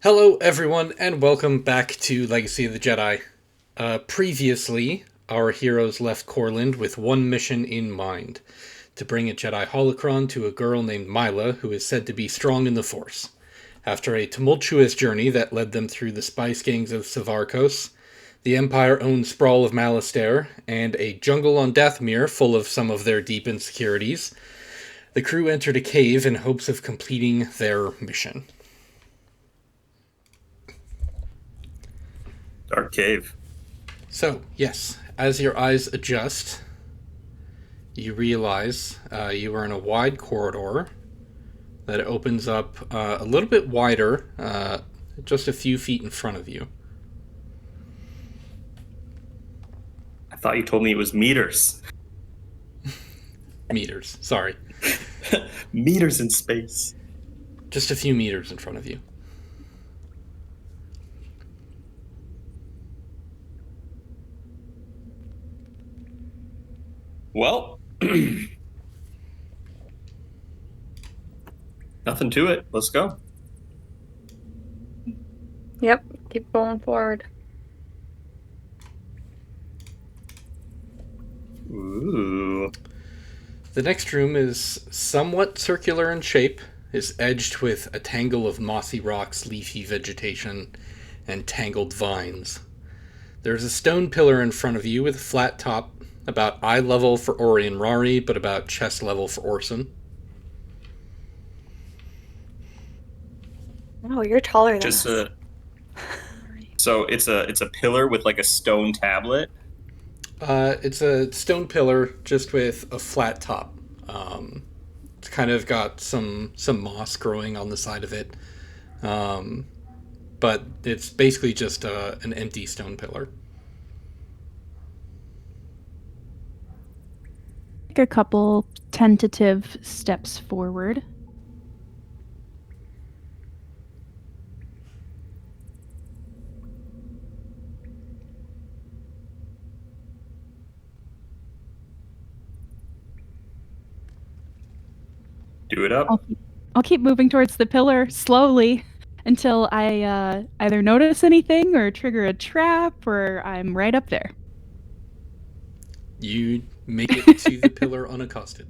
Hello, everyone, and welcome back to Legacy of the Jedi. Previously, our heroes left Corland with one mission in mind: to bring a Jedi holocron to a girl named Mila, who is said to be strong in the Force. After a tumultuous journey that led them through the spice gangs of Savarkos, the Empire-owned sprawl of Malastare, and a jungle on Dathomir full of some of their deep insecurities, the crew entered a cave in hopes of completing their mission. Dark cave. So, yes, as your eyes adjust, you realize you are in a wide corridor that opens up a little bit wider, just a few feet in front of you. I thought you told me it was meters. Meters, sorry. Meters in space. Just a few meters in front of you. Well, nothing to it. Let's go. Yep, keep going forward. Ooh. The next room is somewhat circular in shape, is edged with a tangle of mossy rocks, leafy vegetation, and tangled vines. There's a stone pillar in front of you with a flat top, about eye level for Ori and Rari, but about chest level for Orson. Oh, you're taller than Just us. so it's a pillar with like a stone tablet. It's a stone pillar just with a flat top. It's kind of got some moss growing on the side of it, um, but it's basically just an empty stone pillar. Take a couple tentative steps forward. Do it up. I'll keep moving towards the pillar slowly until I either notice anything or trigger a trap or I'm right up there. You make it to the pillar unaccosted.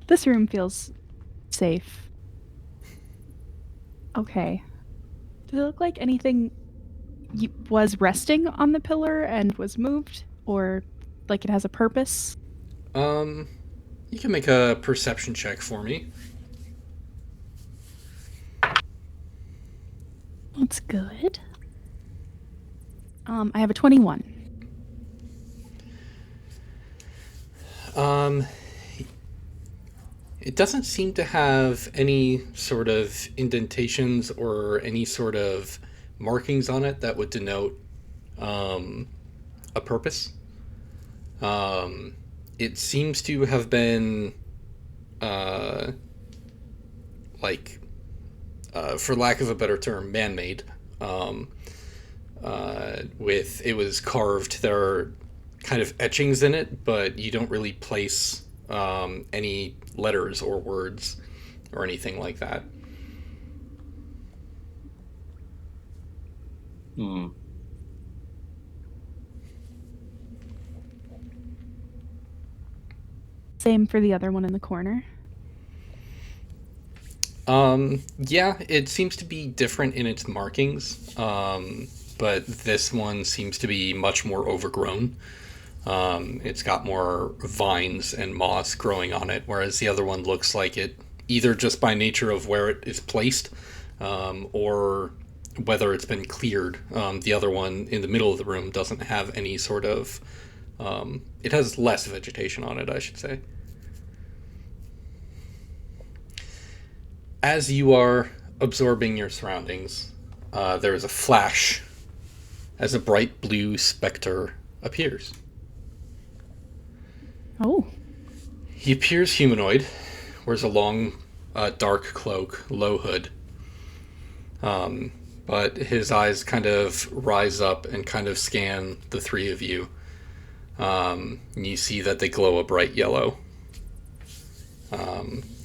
This room feels safe. Okay. Does it look like anything was resting on the pillar and was moved? Or like it has a purpose? You can make a perception check for me. That's good. I have a 21. It doesn't seem to have any sort of indentations or any sort of markings on it that would denote a purpose. It seems to have been, uh, like, for lack of a better term, man-made. With it was carved. There are kind of etchings in it, but you don't really place any letters or words or anything like that. Hmm. Same for the other one in the corner. Yeah, it seems to be different in its markings, but this one seems to be much more overgrown. It's got more vines and moss growing on it, whereas the other one looks like it, either just by nature of where it is placed, or whether it's been cleared. The other one in the middle of the room doesn't have any sort of. It has less vegetation on it, I should say. As you are absorbing your surroundings, there is a flash as a bright blue specter appears. Oh. He appears humanoid, wears a long, dark cloak, low hood. But his eyes kind of rise up and kind of scan the three of you. And you see that they glow a bright yellow.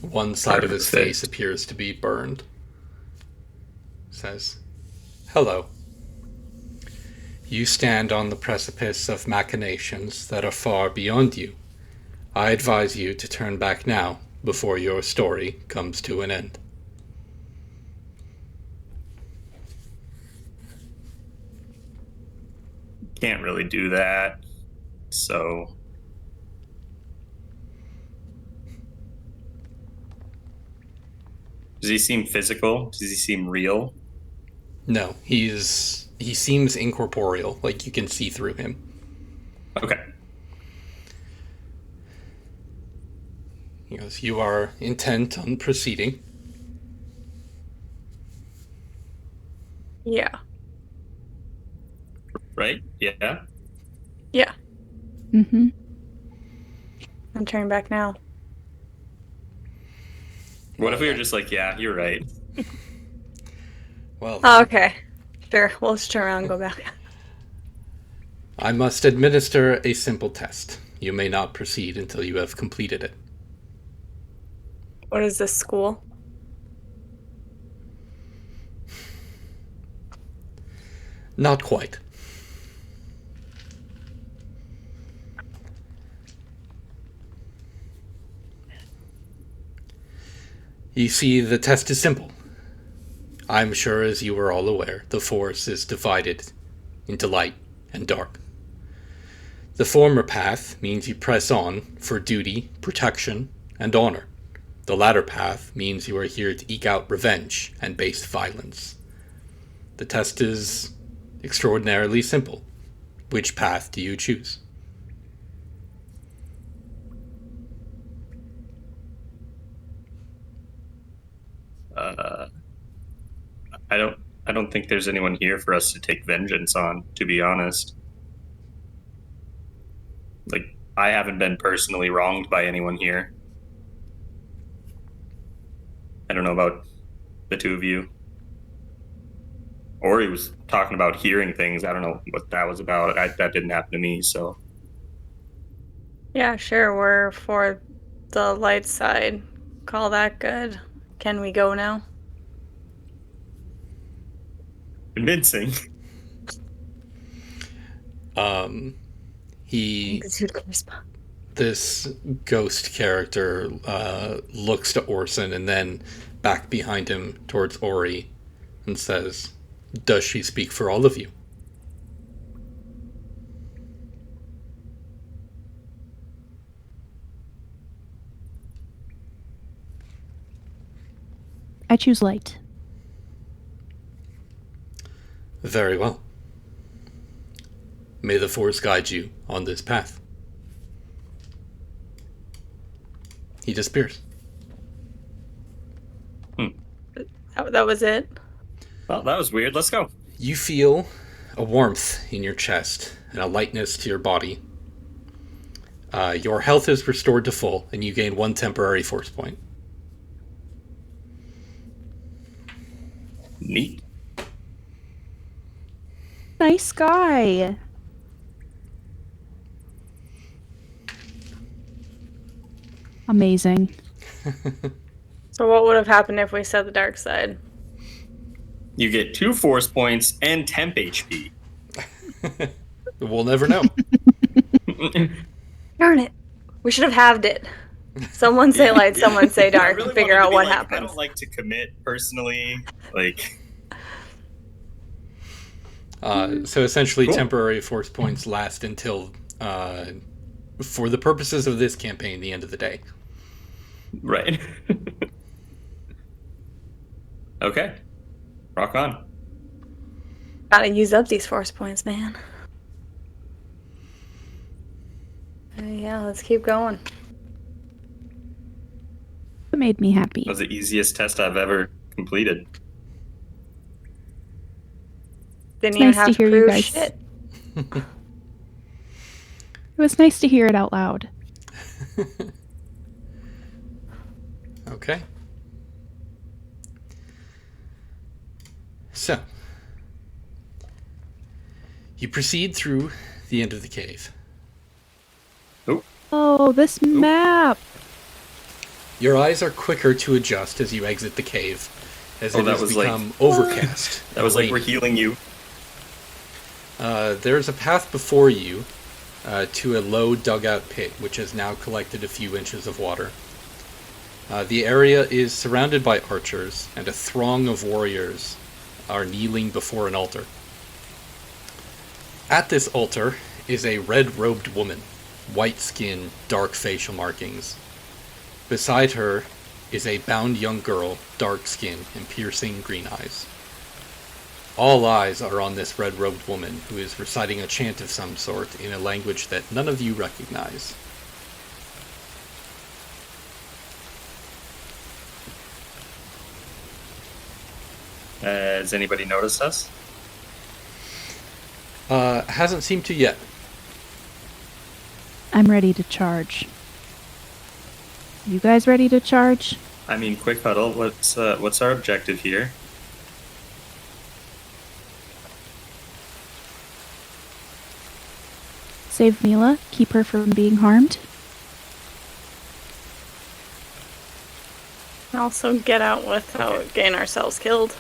One side of his face appears to be burned. says, "Hello. You stand on the precipice of machinations that are far beyond you. I advise you to turn back now, before your story comes to an end." Can't really do that. So does he seem physical? Does he seem real? No, he seems incorporeal, like you can see through him. Okay. He goes, "You are intent on proceeding?" Yeah. Right? Yeah. Yeah. Mm-hmm. I'm turning back now. What if we were just like, yeah, you're right? Well, Oh, okay. Sure. We'll just turn around and go back. I must administer a simple test. You may not proceed until you have completed it. What is this school? Not quite. You see, the test is simple. I'm sure, as you are all aware, the Force is divided into light and dark. The former path means you press on for duty, protection, and honor. The latter path means you are here to eke out revenge and base violence. The test is extraordinarily simple. Which path do you choose? I don't think there's anyone here for us to take vengeance on, to be honest. Like, I haven't been personally wronged by anyone here. I don't know about the two of you. Or he was talking about hearing things. I don't know what that was about. That didn't happen to me, so. Yeah, sure. We're for the light side. Call that good. Can we go now? Convincing. He Exude charisma. This ghost character looks to Orson and then back behind him towards Ori and says, "Does she speak for all of you?" I choose light. Very well. May the Force guide you on this path. He disappears. That was it. Well, that was weird. Let's go. You feel a warmth in your chest and a lightness to your body. Your health is restored to full, and you gain 1 temporary force point. Neat. Nice guy. Amazing. So what would have happened if we said the dark side? You get 2 force points and temp HP. We'll never know. Darn it. We should have halved it. Someone say light, someone say I dark, really and figure wanted to out be what like, I happens. don't like to commit personally. Like, So essentially, Cool. temporary force points last until, for the purposes of this campaign, the end of the day. right. Okay. Rock on. Gotta use up these force points, man. Yeah, let's keep going. It made me happy. That was the easiest test I've ever completed. Didn't It's even nice have to to hear you prove guys. shit. It was nice to hear it out loud. Okay. So, you proceed through the end of the cave. Oh, this map. Your eyes are quicker to adjust as you exit the cave, as Oh, it that has was like- become overcast. That was like, we're rainy. healing you. There's a path before you to a low dugout pit, which has now collected a few inches of water. The area is surrounded by archers, and a throng of warriors are kneeling before an altar. At this altar is a red-robed woman, white skin, dark facial markings. Beside her is a bound young girl, dark skin and piercing green eyes. All eyes are on this red-robed woman, who is reciting a chant of some sort in a language that none of you recognize. Has anybody noticed us? Hasn't seemed to yet. I'm ready to charge. You guys ready to charge? I mean, quick huddle. What's our objective here? Save Mila, keep her from being harmed. Also get out without getting ourselves killed.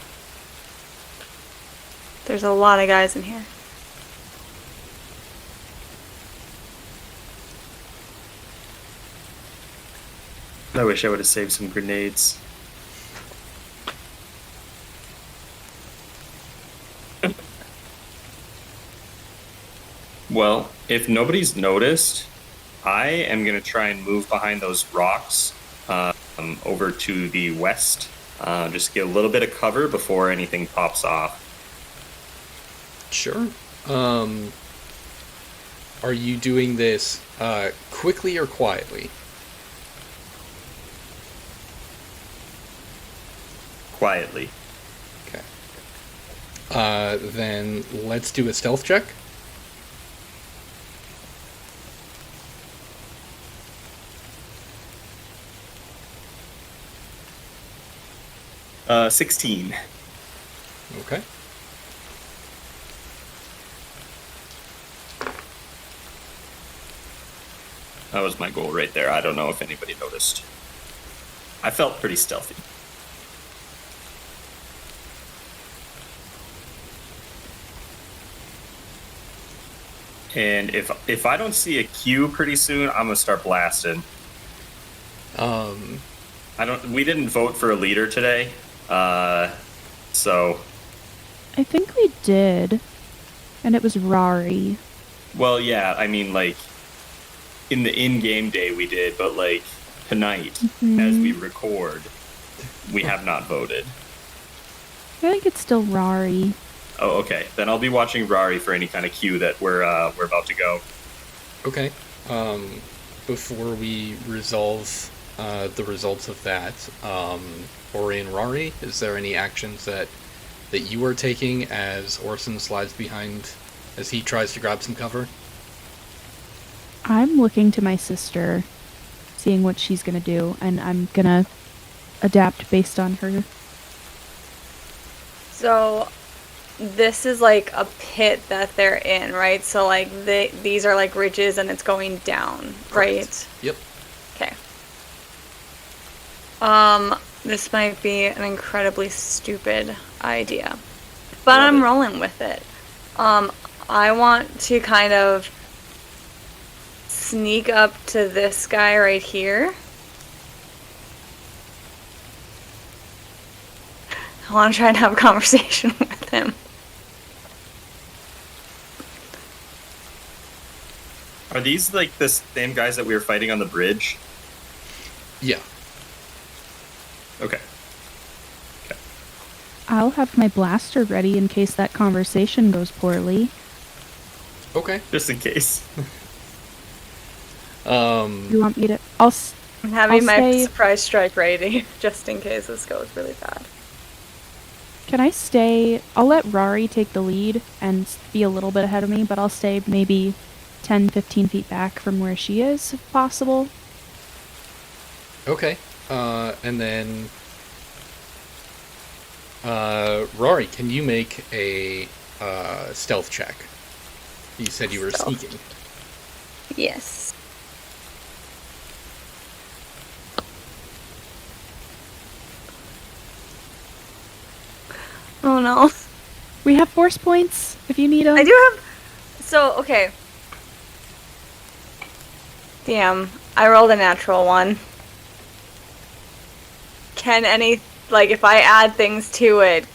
There's a lot of guys in here. I wish I would have saved some grenades. Well, if nobody's noticed, I am going to try and move behind those rocks over to the west. Just get a little bit of cover before anything pops off. Sure. Are you doing this quickly or quietly? Quietly. Okay. Then let's do a stealth check. Uh, 16. Okay. That was my goal right there. I don't know if anybody noticed. I felt pretty stealthy. And if I don't see a queue pretty soon, I'm gonna start blasting. We didn't vote for a leader today, so. I think we did. And it was Rari. Well, yeah. I mean, like, in the in-game day we did, but like tonight, as we record, we have not voted. I think it's still Rari. Oh, okay. Then I'll be watching Rari for any kind of queue that we're about to go. Okay. Before we resolve the results of that, Ori and Rari, is there any actions that you are taking as Orson slides behind as he tries to grab some cover? I'm looking to my sister, seeing what she's gonna do, and I'm gonna adapt based on her. So this is like a pit that they're in, right? So like these are like ridges and it's going down, right? Correct. Yep. Okay. This might be an incredibly stupid idea, but I'm rolling with it. I want to kind of sneak up to this guy right here. I want to try and have a conversation with him. Are these like the same guys that we were fighting on the bridge? Yeah. Okay. I'll have my blaster ready in case that conversation goes poorly. Okay. Just in case. You want me to? I'm having I'll my say- surprise strike ready, just in case this goes really bad. Can I stay? I'll let Rari take the lead and be a little bit ahead of me, but I'll stay maybe 10, 15 feet back from where she is, if possible. Okay. And then Rory, can you make a stealth check? You said you were Stealth. sneaking. Yes. Oh no. We have force points if you need them. I do have. So, okay. Damn. I rolled a natural one. Can any. Like, if I add things to it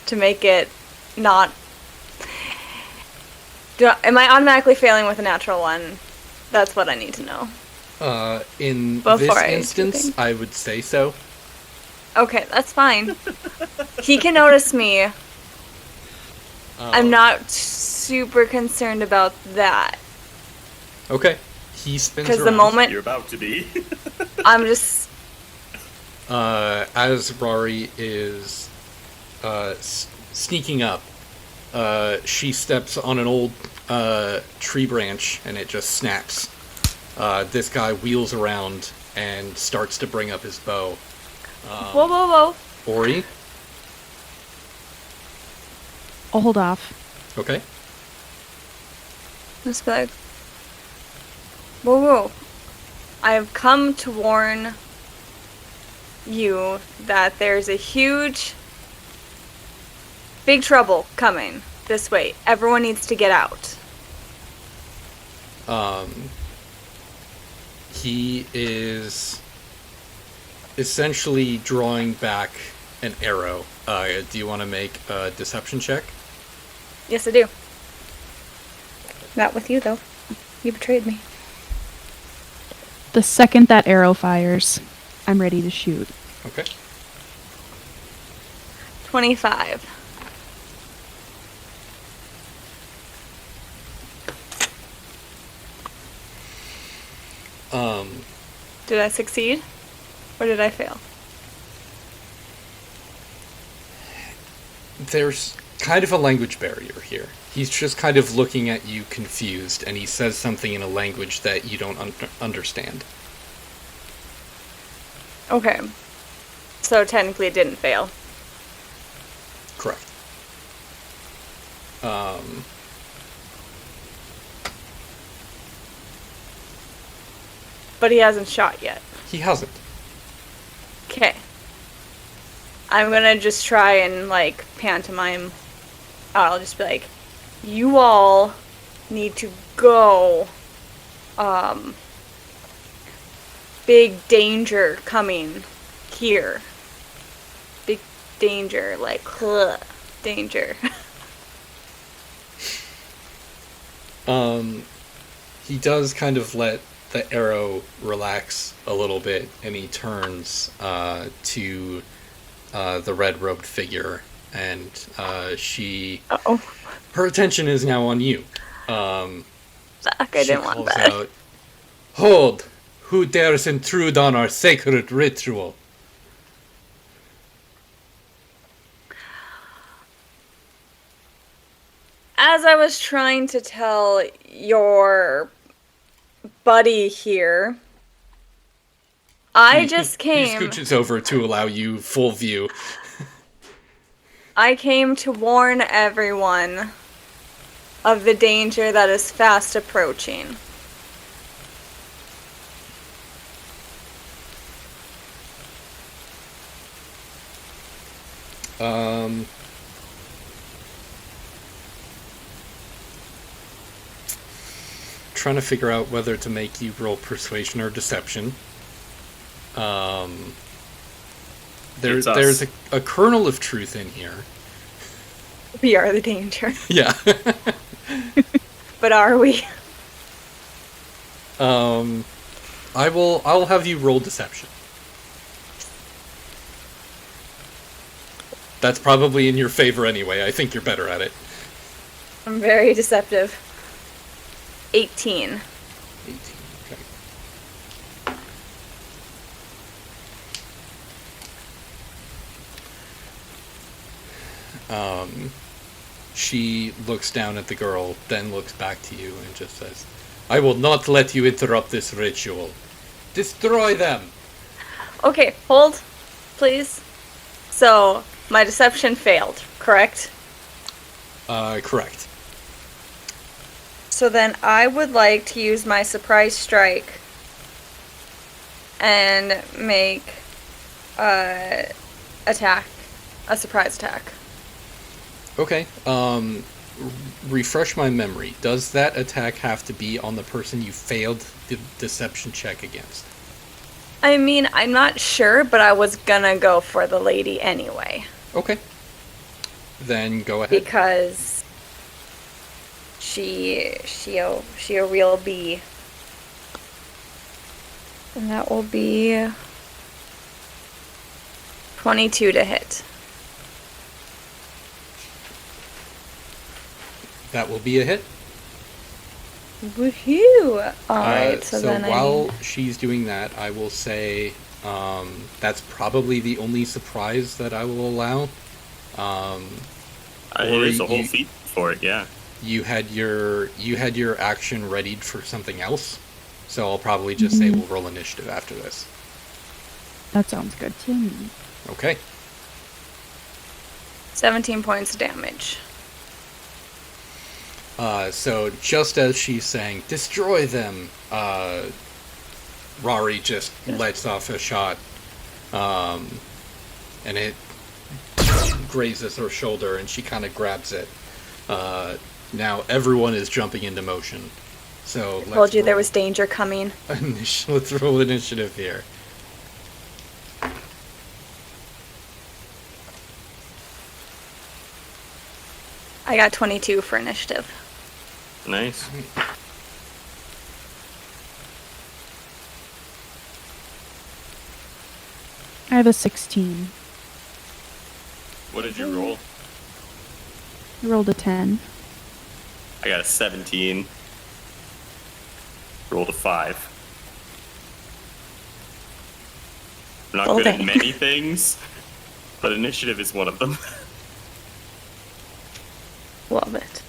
to make it not. Am I automatically failing with a natural one? That's what I need to know. In Before this I do instance, things. I would say so. Okay, that's fine. He can notice me. I'm not super concerned about that. Okay. He spins around. Because the moment You're about to be. I'm just. As Rory is sneaking up, she steps on an old tree branch and it just snaps. This guy wheels around and starts to bring up his bow. Whoa, whoa, whoa. Ori? I'll hold off. Okay. Just be like, whoa, whoa. I've come to warn you that there's a huge, big trouble coming this way. Everyone needs to get out. He is essentially drawing back an arrow. Do you want to make a deception check? Yes, I do. Not with you, though. You betrayed me. The second that arrow fires, I'm ready to shoot. Okay. 25. Did I succeed? Or did I fail? There's kind of a language barrier here. He's just kind of looking at you confused, and he says something in a language that you don't understand. Okay. So technically it didn't fail. Correct. But he hasn't shot yet. He hasn't. Okay. I'm gonna just try and, like, pantomime. I'll just be like, you all need to go. Big danger coming here. Big danger, like, danger. He does kind of let the arrow relax a little bit, and he turns to the red-robed figure, and she... Uh-oh. Her attention is now on you. Fuck, I didn't want calls that. out, "Hold! Who dares intrude on our sacred ritual?" As I was trying to tell your buddy here, I just He came. scooches over to allow you full view. I came to warn everyone of the danger that is fast approaching. Trying to figure out whether to make you roll persuasion or deception. It's us. There's a kernel of truth in here. We are the danger. Yeah. But are we? I'll have you roll deception. That's probably in your favor anyway. I think you're better at it. I'm very deceptive. 18. 18. Okay. She looks down at the girl, then looks back to you and just says, "I will not let you interrupt this ritual. Destroy them!" Okay, hold, please. So, my deception failed, correct? Correct. So then I would like to use my surprise strike and make a surprise attack. Okay. Refresh my memory. Does that attack have to be on the person you failed the deception check against? I mean, I'm not sure, but I was gonna go for the lady anyway. Okay. Then go ahead. Because she a real bee. And that will be 22 to hit. That will be a hit. Woohoo! Alright, so then while she's doing that, I will say that's probably the only surprise that I will allow. It is a whole feat for it, yeah. You had your action readied for something else, so I'll probably just say we'll roll initiative after this. That sounds good to me. Okay. 17 points of damage. So just as she's saying, destroy them, Rari just lets off a shot, and it grazes her shoulder, and she kind of grabs it. Now everyone is jumping into motion. So I told you there was danger coming. Let's roll initiative here. I got 22 for initiative. Nice. I have a 16. What did you roll? I rolled a 10. I got a 17. Rolled a 5. I'm not good at many things, but initiative is one of them. Love it.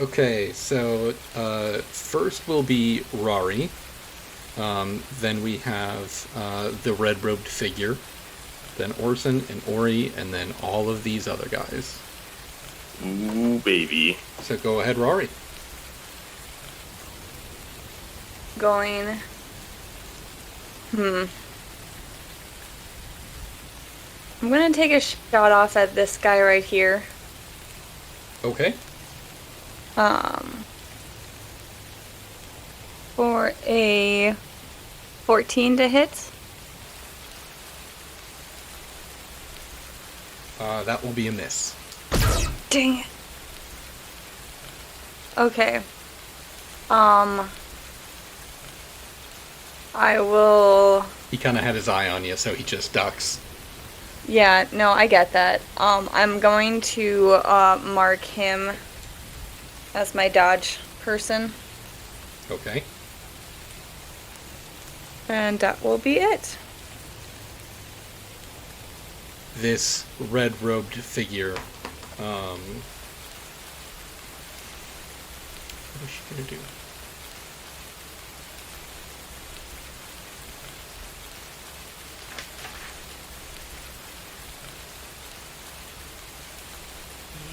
Okay, so first will be Rari. Then we have the red-robed figure. Then Orson and Ori, and then all of these other guys. Ooh, baby. So go ahead, Rari. Going. I'm gonna take a shot off at this guy right here. Okay. For a 14 to hit. That will be a miss. Dang it. Okay. I will... He kind of had his eye on you, so he just ducks. Yeah, no, I get that. I'm going to mark him as my dodge person. Okay. And that will be it. This red-robed figure, what is she gonna do?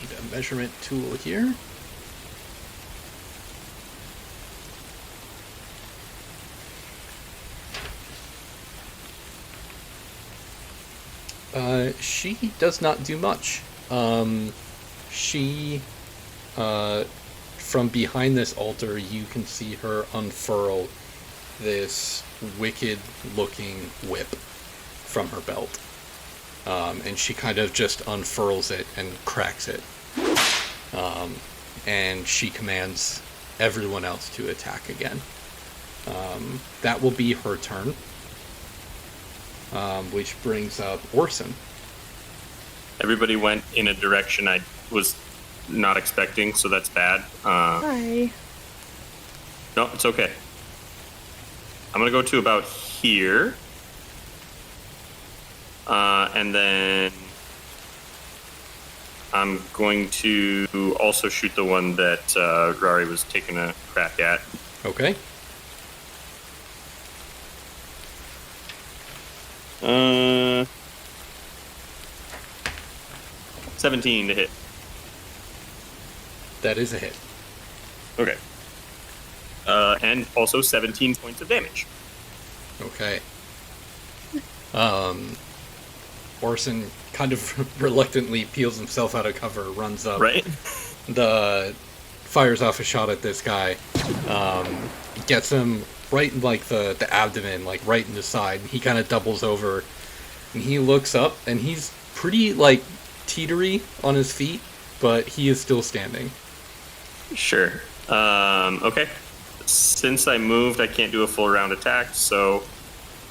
Need a measurement tool here. She does not do much. She, from behind this altar, you can see her unfurl this wicked-looking whip from her belt. And she kind of just unfurls it and cracks it. And she commands everyone else to attack again. That will be her turn. Which brings up Orson. Everybody went in a direction I was not expecting, so that's bad. Sorry. No, it's okay. I'm going to go to about here. And then I'm going to also shoot the one that Rari was taking a crack at. Okay. 17 to hit. That is a hit. Okay. And also 17 points of damage. Okay. Orson kind of reluctantly peels himself out of cover, runs up. Right? Fires off a shot at this guy. Gets him right in like the abdomen, like right in the side. He kind of doubles over, and he looks up, and he's pretty like teetery on his feet, but he is still standing. Sure. Okay. Since I moved, I can't do a full round attack, so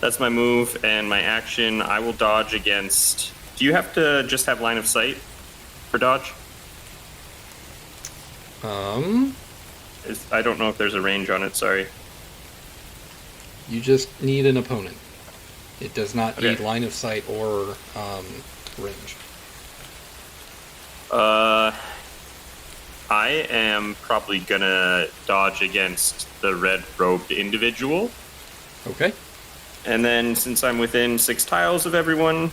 that's my move and my action. I will dodge against... Do you have to just have line of sight for dodge? I don't know if there's a range on it, sorry. You just need an opponent. It does not Okay. need line of sight or range. I am probably gonna dodge against the red-robed individual. Okay. And then, since I'm within 6 tiles of everyone,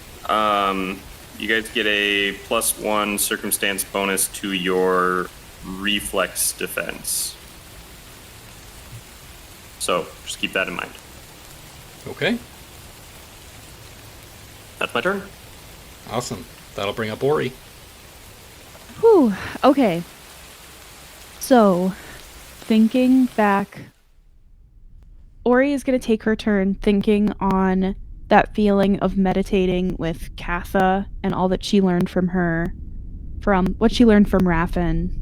you guys get a +1 circumstance bonus to your reflex defense. So, just keep that in mind. Okay. That's my turn. Awesome. That'll bring up Ori. Whew. Okay. So, thinking back, Ori is going to take her turn thinking on that feeling of meditating with Katha and all that she learned from her, from what she learned from Raffen,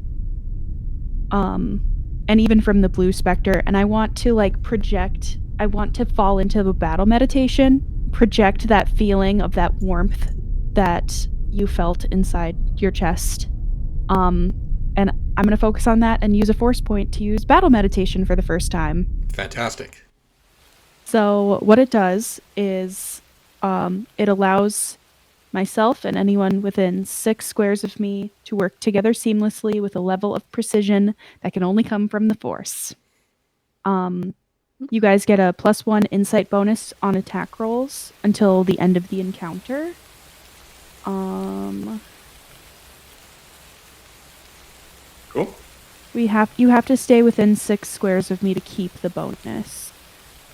and even from the Blue Spectre. And I want to I want to fall into the battle meditation, project that feeling of that warmth that you felt inside your chest. And I'm going to focus on that and use a force point to use battle meditation for the first time. Fantastic. So what it does is it allows myself and anyone within 6 squares of me to work together seamlessly with a level of precision that can only come from the force. You guys get a +1 insight bonus on attack rolls until the end of the encounter. Cool. You have to stay within 6 squares of me to keep the bonus.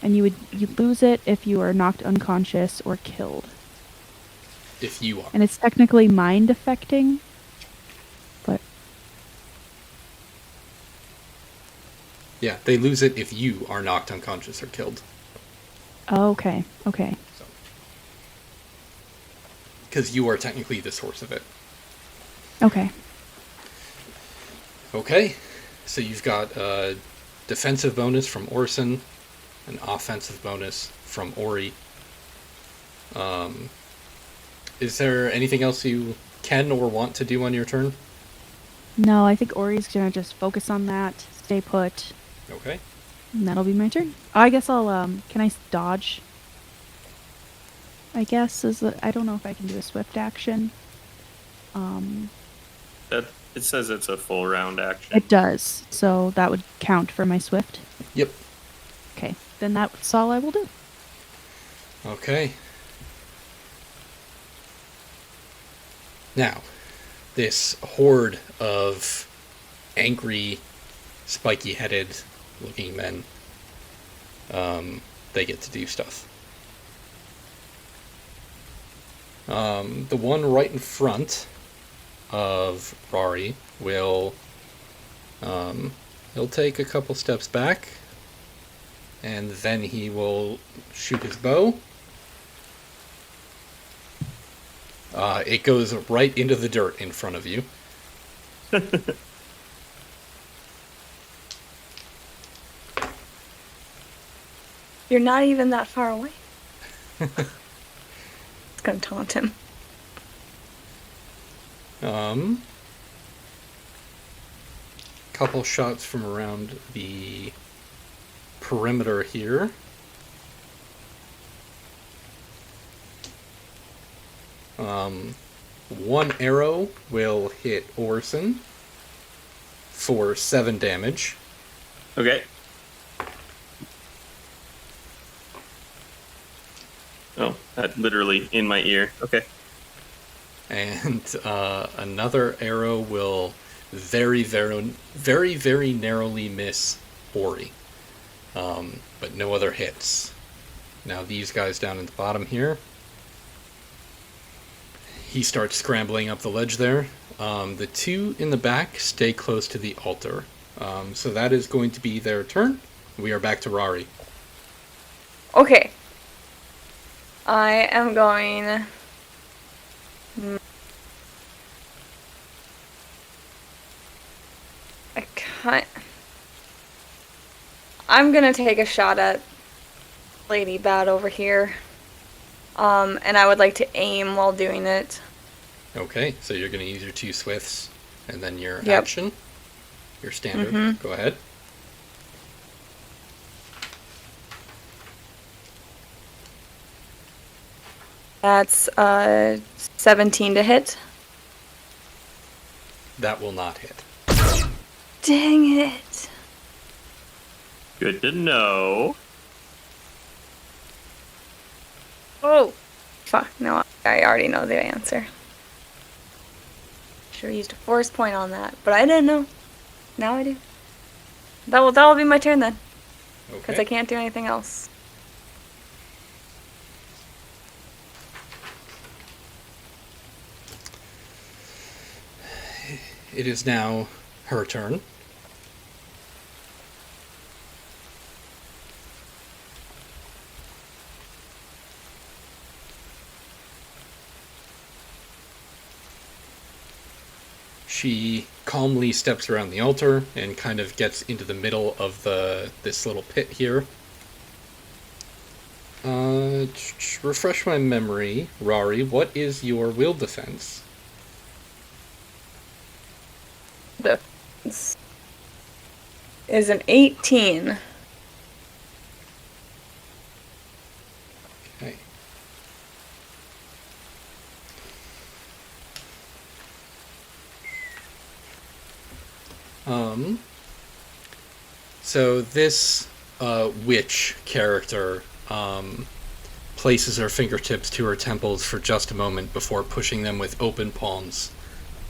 And you lose it if you are knocked unconscious or killed. If you are. And it's technically mind affecting, but Yeah, they lose it if you are knocked unconscious or killed. oh, okay. So, because you are technically the source of it. Okay. Okay, so you've got a defensive bonus from Orson, an offensive bonus from Ori. Is there anything else you can or want to do on your turn? No, I think Ori's gonna just focus on that, stay put, Okay. and that'll be my turn. I guess I'll can I dodge? I guess I don't know if I can do a swift action. It says it's a full round action. It does, so that would count for my swift. Yep. Okay, then that's all I will do. Okay. Now, this horde of angry, spiky-headed looking men, they get to do stuff. The one right in front of Rari will, he'll take a couple steps back, and then he will shoot his bow. It goes right into the dirt in front of you. You're not even that far away. It's gonna taunt him. Couple shots from around the perimeter here. One arrow will hit Orson for 7 damage. Okay. Oh, that literally in my ear. Okay. And another arrow will very, very, very, very narrowly miss Ori. But no other hits. Now these guys down at the bottom here. he starts scrambling up the ledge there. The two in the back stay close to the altar. So that is going to be their turn. We are back to Rari. Okay. I am going... I'm gonna take a shot at Lady Bad over here. And I would like to aim while doing it. Okay, so you're going to use your 2 swifts, and then your Yep. action, your standard. Go ahead. That's 17 to hit. That will not hit. Dang it. Good to know. Oh. Fuck, no, I already know the answer. Should have used a force point on that, but I didn't know. Now I do. That will be my turn then, because Okay. I can't do anything else. It is now her turn. She calmly steps around the altar and kind of gets into the middle of this little pit here. Refresh my memory, Rari. What is your will defense? The is an 18. Okay. So this witch character places her fingertips to her temples for just a moment before pushing them with open palms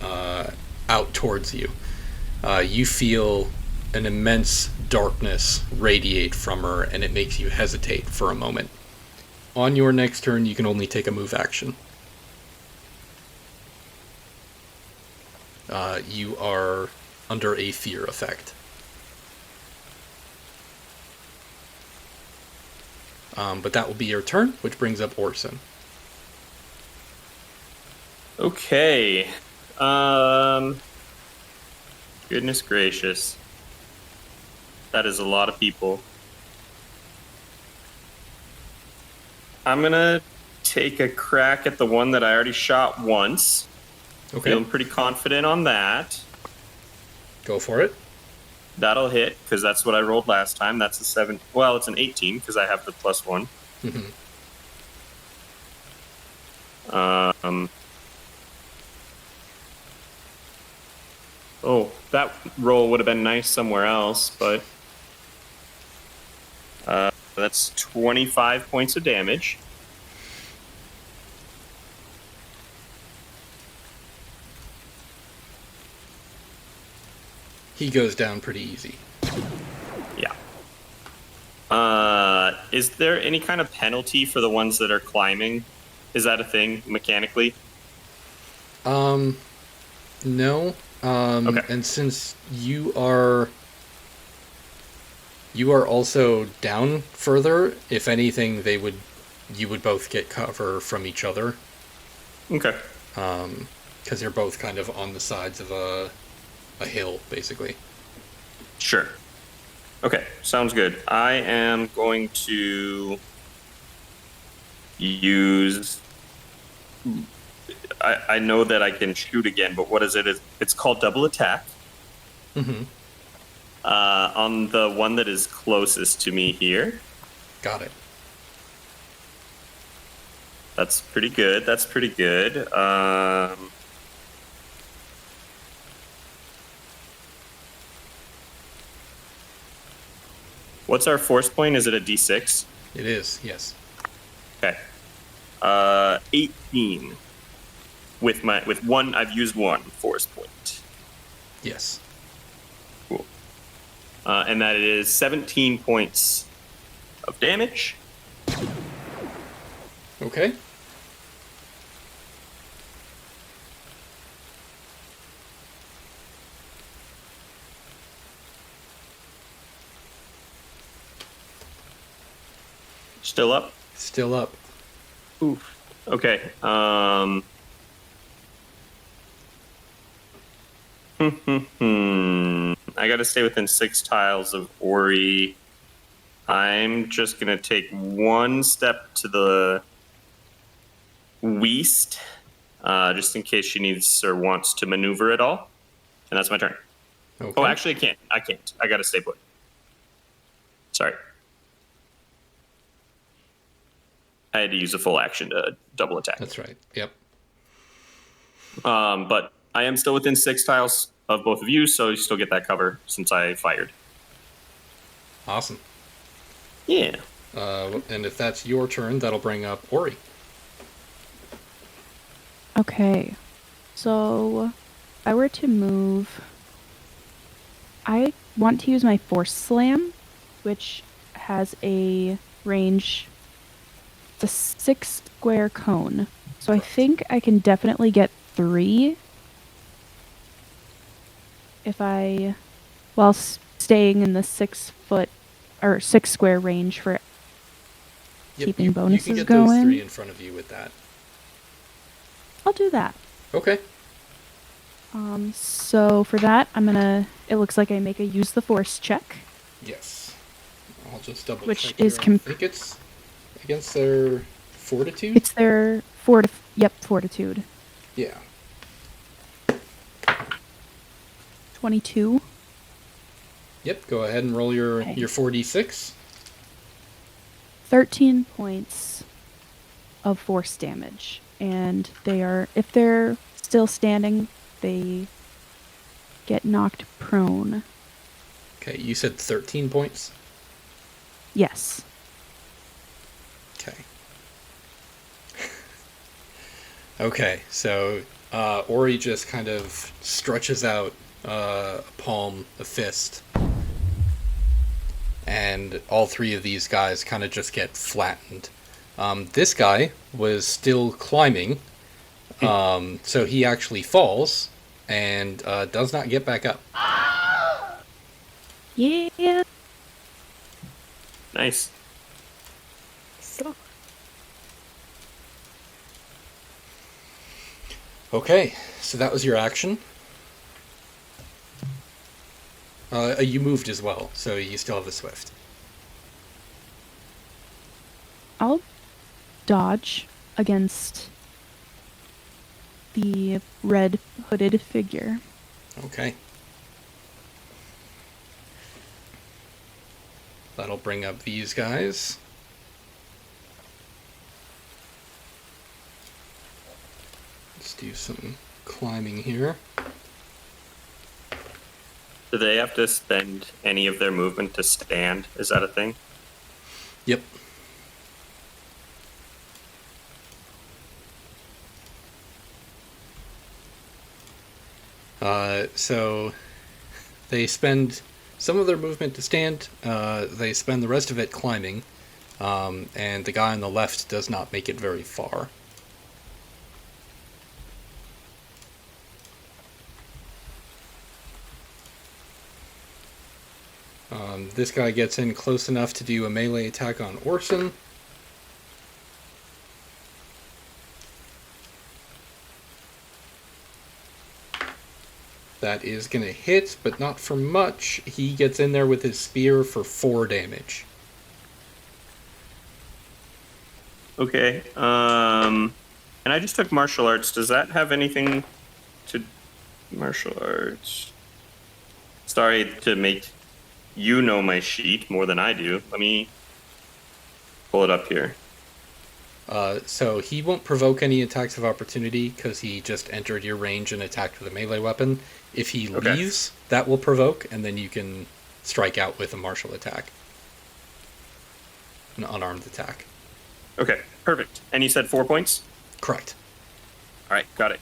out towards you. You feel an immense darkness radiate from her, and it makes you hesitate for a moment. On your next turn, you can only take a move action. You are under a fear effect. But that will be your turn, which brings up Orson. Okay. Goodness gracious. That is a lot of people. I'm gonna take a crack at the one that I already shot once. Okay. Feeling pretty confident on that. Go for it. That'll hit, because that's what I rolled last time. That's a 7. Well, it's an 18, because I have the +1. Mm-hmm. Oh, that roll would have been nice somewhere else, but that's 25 points of damage. He goes down pretty easy. Yeah. Is there any kind of penalty for the ones that are climbing? Is that a thing mechanically? No. Okay. And since you are also down further, if anything, you would both get cover from each other. Okay. Because you're both kind of on the sides of a hill, basically. Sure. Okay, sounds good. I am going to use... I know that I can shoot again, but what is it? It's called double attack. Mm-hmm. On the one that is closest to me here. Got it. That's pretty good. That's pretty good. What's our force point? Is it a D6? It is, yes. Okay. 18. With one, I've used one force point. Yes. Cool. And that is 17 points of damage. Okay. Still up? Still up. Oof. Okay. I gotta stay within 6 tiles of Ori. I'm just gonna take one step to the west, just in case she needs or wants to maneuver at all. And that's my turn. Okay. Oh, actually, I can't. I gotta stay put. Sorry. I had to use a full action to double attack. That's right. Yep. But I am still within 6 tiles of both of you, so you still get that cover since I fired. Awesome. Yeah. And if that's your turn, that'll bring up Ori. Okay. So, if I were to move, I want to use my Force Slam, which has a range, it's a 6 square cone. So I think I can definitely get 3 if I, while staying in the 6 foot or 6 square range for keeping bonuses you can get going. those 3 in front of you with that. I'll do that. Okay. So for that, it looks like I make a use the force check. Yes. I'll just double Which check is here. I think it's against their fortitude? It's their fortitude. Yeah. 22. Yep, go ahead and roll your Okay. 4d6. 13 points of force damage. And if they're still standing, they get knocked prone. Okay, you said 13 points? Yes. Okay. Okay, so Ori just kind of stretches out a palm, a fist, and all 3 of these guys kind of just get flattened. This guy was still climbing, so he actually falls and does not get back up. Yeah. Nice. So, Okay, so that was your action. You moved as well, so you still have a swift. I'll dodge against the red hooded figure. Okay. That'll bring up these guys. Let's do some climbing here. Do they have to spend any of their movement to stand? Is that a thing? Yep. So they spend some of their movement to stand. They spend the rest of it climbing. And the guy on the left does not make it very far. This guy gets in close enough to do a melee attack on Orson. That is going to hit, but not for much. He gets in there with his spear for 4 damage. Okay. And I just took martial arts. Does that have anything to martial arts? Sorry to make you know my sheet more than I do. Let me pull it up here. So he won't provoke any attacks of opportunity because he just entered your range and attacked with a melee weapon. If he leaves, that will provoke, and then you can strike out with a martial attack. An unarmed attack. Okay, perfect. And you said 4 points? Correct. All right, got it.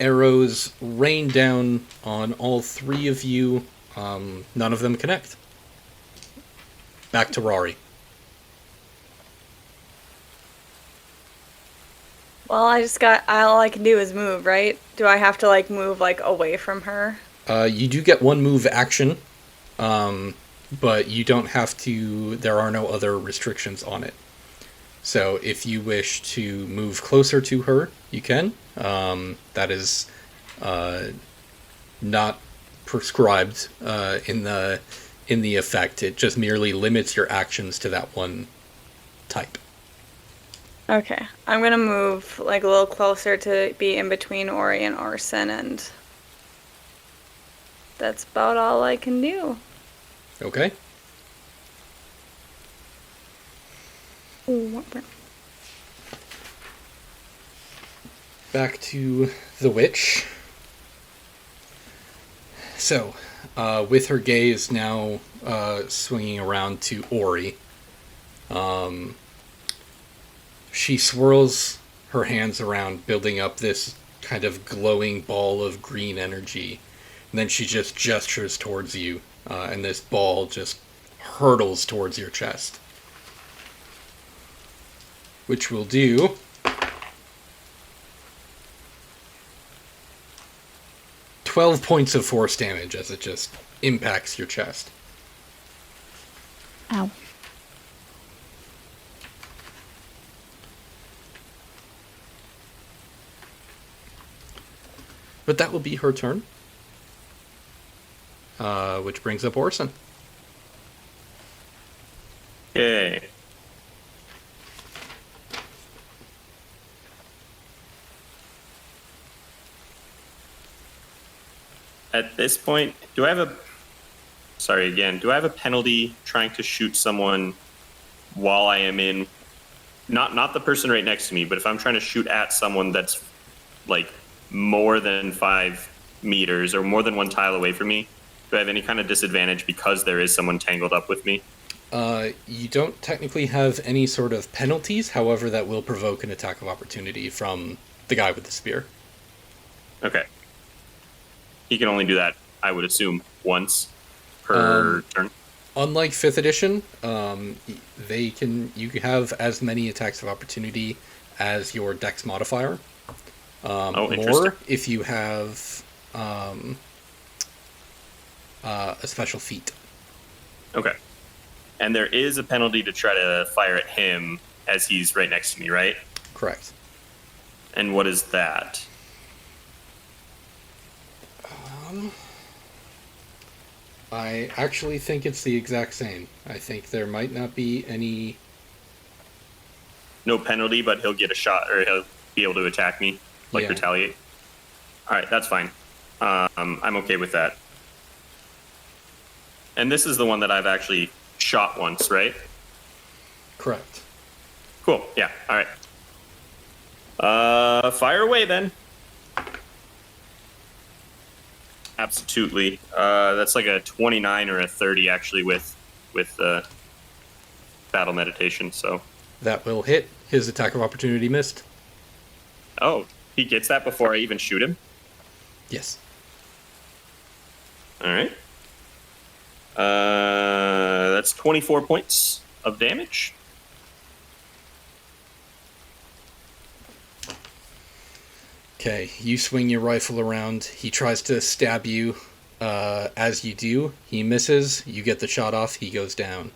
Arrows rain down on all 3 of you. None of them connect. Back to Rory. well, all I can do is move, right? Do I have to, move, away from her? You do get 1 move action. but you don't have to. There are no other restrictions on it. So if you wish to move closer to her, you can. That is not prescribed in the effect. It just merely limits your actions to that one type. Okay, I'm gonna move like a little closer to be in between Ori and Orson, and that's about all I can do. Okay. Back to the witch. So, with her gaze now swinging around to Ori, she swirls her hands around, building up this kind of glowing ball of green energy. And then she just gestures towards you, and this ball just hurtles towards your chest. Which will do 12 points of force damage as it just impacts your chest. Ow. But that will be her turn. Which brings up Orson. Okay. At this point, do I have a penalty trying to shoot someone while I am in, not the person right next to me, but if I'm trying to shoot at someone that's like more than 5 meters or more than one tile away from me, do I have any kind of disadvantage because there is someone tangled up with me? You don't technically have any sort of penalties, however, that will provoke an attack of opportunity from the guy with the spear. Okay. He can only do that, I would assume, once per turn. Unlike 5th edition, you can have as many attacks of opportunity as your dex modifier. Interesting. More if you have a special feat. Okay. And there is a penalty to try to fire at him as he's right next to me, right? Correct. And what is that? I actually think it's the exact same. I think there might not be any... No penalty, but he'll get a shot, or he'll be able to attack me, Yeah. retaliate. All right, that's fine. I'm okay with that. And this is the one that I've actually shot once, right? Correct. Cool. Yeah. All right. Fire away then. Absolutely. That's like a 29 or a 30 actually with battle meditation. So. That will hit. His attack of opportunity missed. Oh, he gets that before I even shoot him? Yes. All right. That's 24 points of damage. Okay, you swing your rifle around. He tries to stab you. As you do, he misses. You get the shot off. He goes down.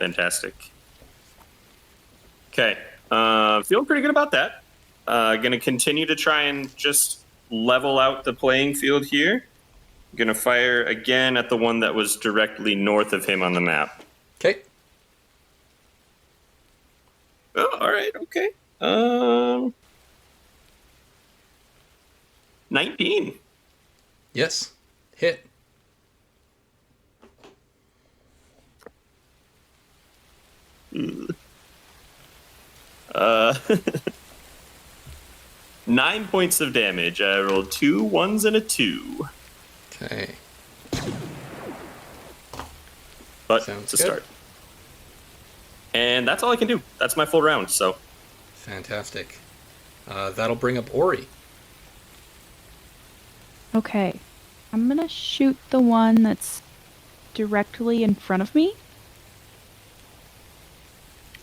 Fantastic. Okay. Feeling pretty good about that. Gonna continue to try and just level out the playing field here. Gonna fire again at the one that was directly north of him on the map. Okay. Oh, all right. Okay. 19. Yes. Hit. Uh, 9 points of damage. I rolled 2 1s and a 2. Okay. But Sounds it's a good. start. And that's all I can do. That's my full round, so. Fantastic. That'll bring up Ori. Okay. I'm gonna shoot the one that's directly in front of me.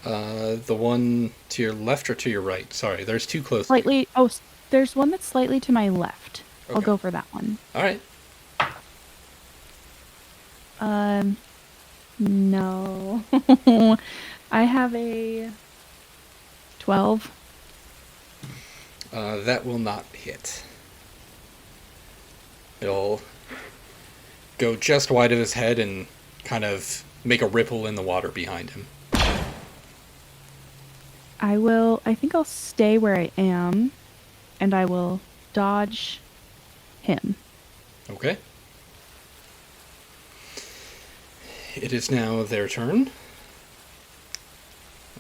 The one to your left or to your right? Sorry, there's two close. Slightly. Oh, there's one that's slightly to my left. I'll Okay. go for that one. All right. No. I have a 12. That will not hit. It'll go just wide of his head and kind of make a ripple in the water behind him. I think I'll stay where I am, and I will dodge him. Okay. It is now their turn.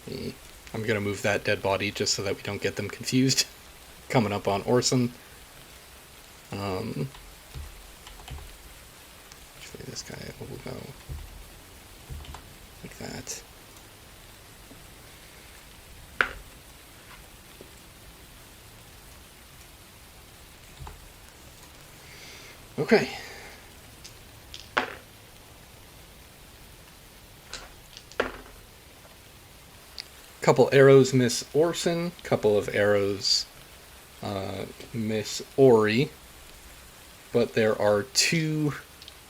I'm going to move that dead body just so that we don't get them confused. Coming up on Orson. Actually, this guy will go like that. Okay. Couple arrows miss Orson. Couple of arrows miss Ori. But there are 2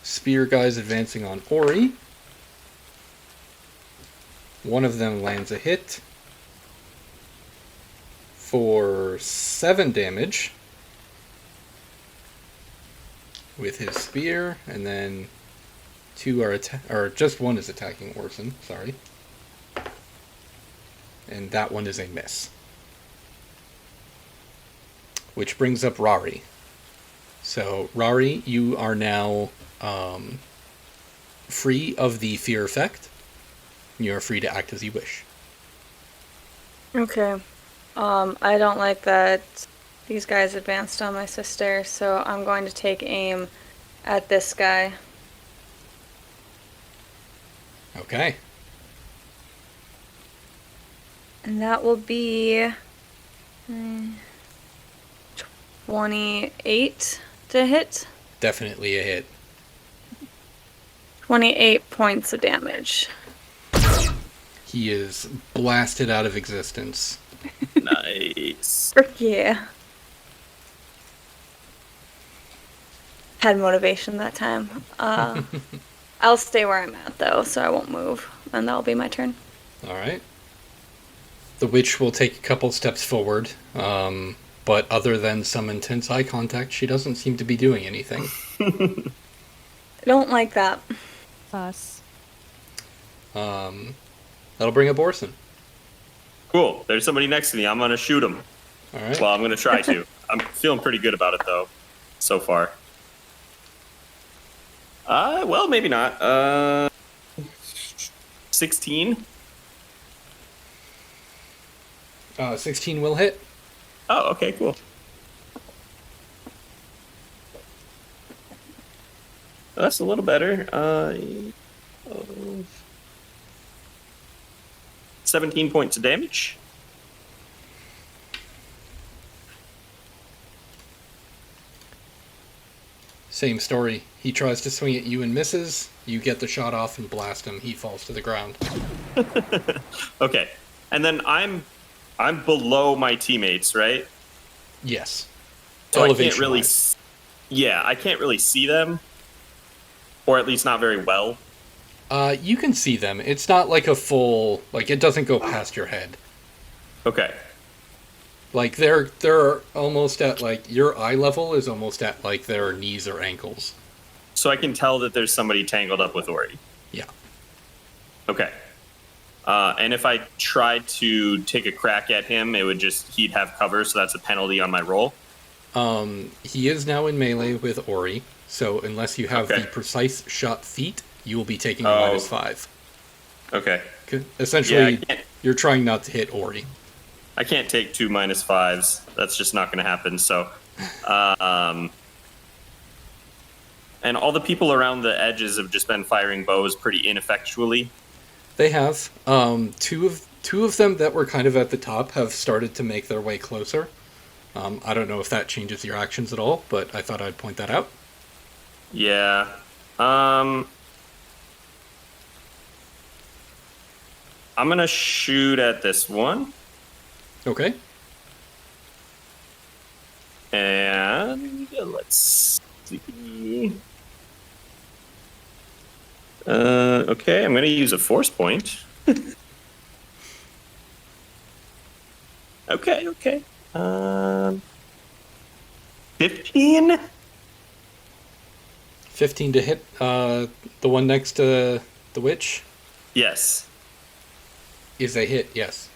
spear guys advancing on Ori. One of them lands a hit for 7 damage with his spear, and then 2 are or just 1 is attacking Orson, sorry. And that one is a miss. Which brings up Rari. So, Rari, you are now free of the fear effect. You are free to act as you wish. Okay. I don't like that these guys advanced on my sister, so I'm going to take aim at this guy. Okay. And that will be 28 to hit. Definitely a hit. 28 points of damage. He is blasted out of existence. Nice. Frick yeah. Had motivation that time. I'll stay where I'm at, though, so I won't move. And that'll be my turn. Alright. The witch will take a couple steps forward, but other than some intense eye contact, she doesn't seem to be doing anything. I don't like that. Us. That'll bring up Orson. Cool. There's somebody next to me. I'm going to shoot him. Alright. Well, I'm going to try to. I'm feeling pretty good about it, though, so far. Well, maybe not. 16? 16 will hit. Oh, okay, cool. Well, that's a little better. 17 points of damage. Same story. He tries to swing at you and misses. You get the shot off and blast him. He falls to the ground. Okay. And then I'm below my teammates, right? Yes. So I can't Elevation really wise. Yeah, I can't really see them. Or at least not very well. You can see them. It's not like a full... Like, it doesn't go past your head. Okay. Like, they're almost at, like... Your eye level is almost at, like, their knees or ankles. So I can tell that there's somebody tangled up with Ori. Yeah. Okay. And if I tried to take a crack at him, he'd have cover, so that's a penalty on my roll. He is now in melee with Ori, so unless you have Okay. the precise shot feat, you will be taking a Oh. -5. Okay. Essentially, Yeah, you're trying not to hit Ori. I can't take 2 -5s. That's just not going to happen. So, and all the people around the edges have just been firing bows pretty ineffectually. They have. Two of them that were kind of at the top have started to make their way closer. I don't know if that changes your actions at all, but I thought I'd point that out. Yeah. I'm gonna shoot at this one, Okay. and let's see. Okay, I'm going to use a force point. Okay. 15? 15 to hit the one next to the witch Yes. is a hit, yes.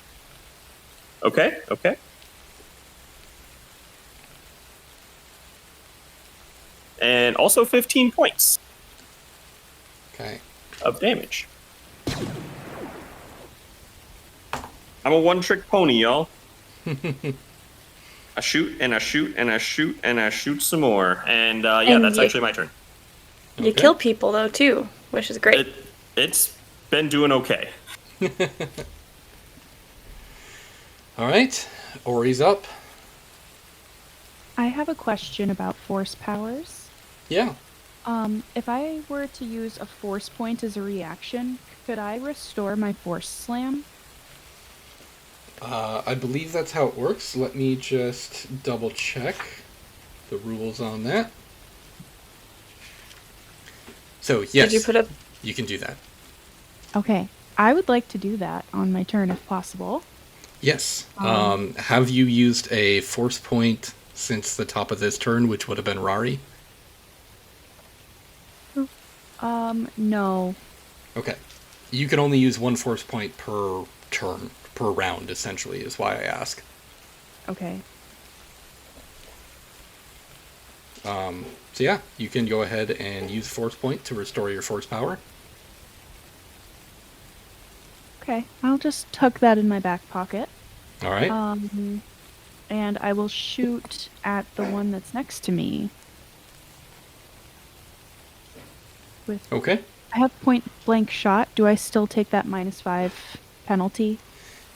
Okay. And also 15 points Okay. of damage. I'm a one-trick pony, y'all. I shoot and I shoot and I shoot and I shoot some more. And And that's you- actually my turn. You Okay. kill people though too, which is great. It's been doing okay. All right. Ori's up. I have a question about force powers. Yeah. If I were to use a force point as a reaction, could I restore my force slam? I believe that's how it works. Let me just double check the rules on that. So, yes, Did you put up? you can do that. Okay, I would like to do that on my turn if possible. Yes. Have you used a force point since the top of this turn, which would have been Rari? No. Okay. You can only use one force point per turn, per round, essentially, is why I ask. Okay. So yeah, you can go ahead and use force point to restore your force power. Okay, I'll just tuck that in my back pocket. All right. And I will shoot at the one that's next to me. Okay. I have point blank shot. Do I still take that -5 penalty?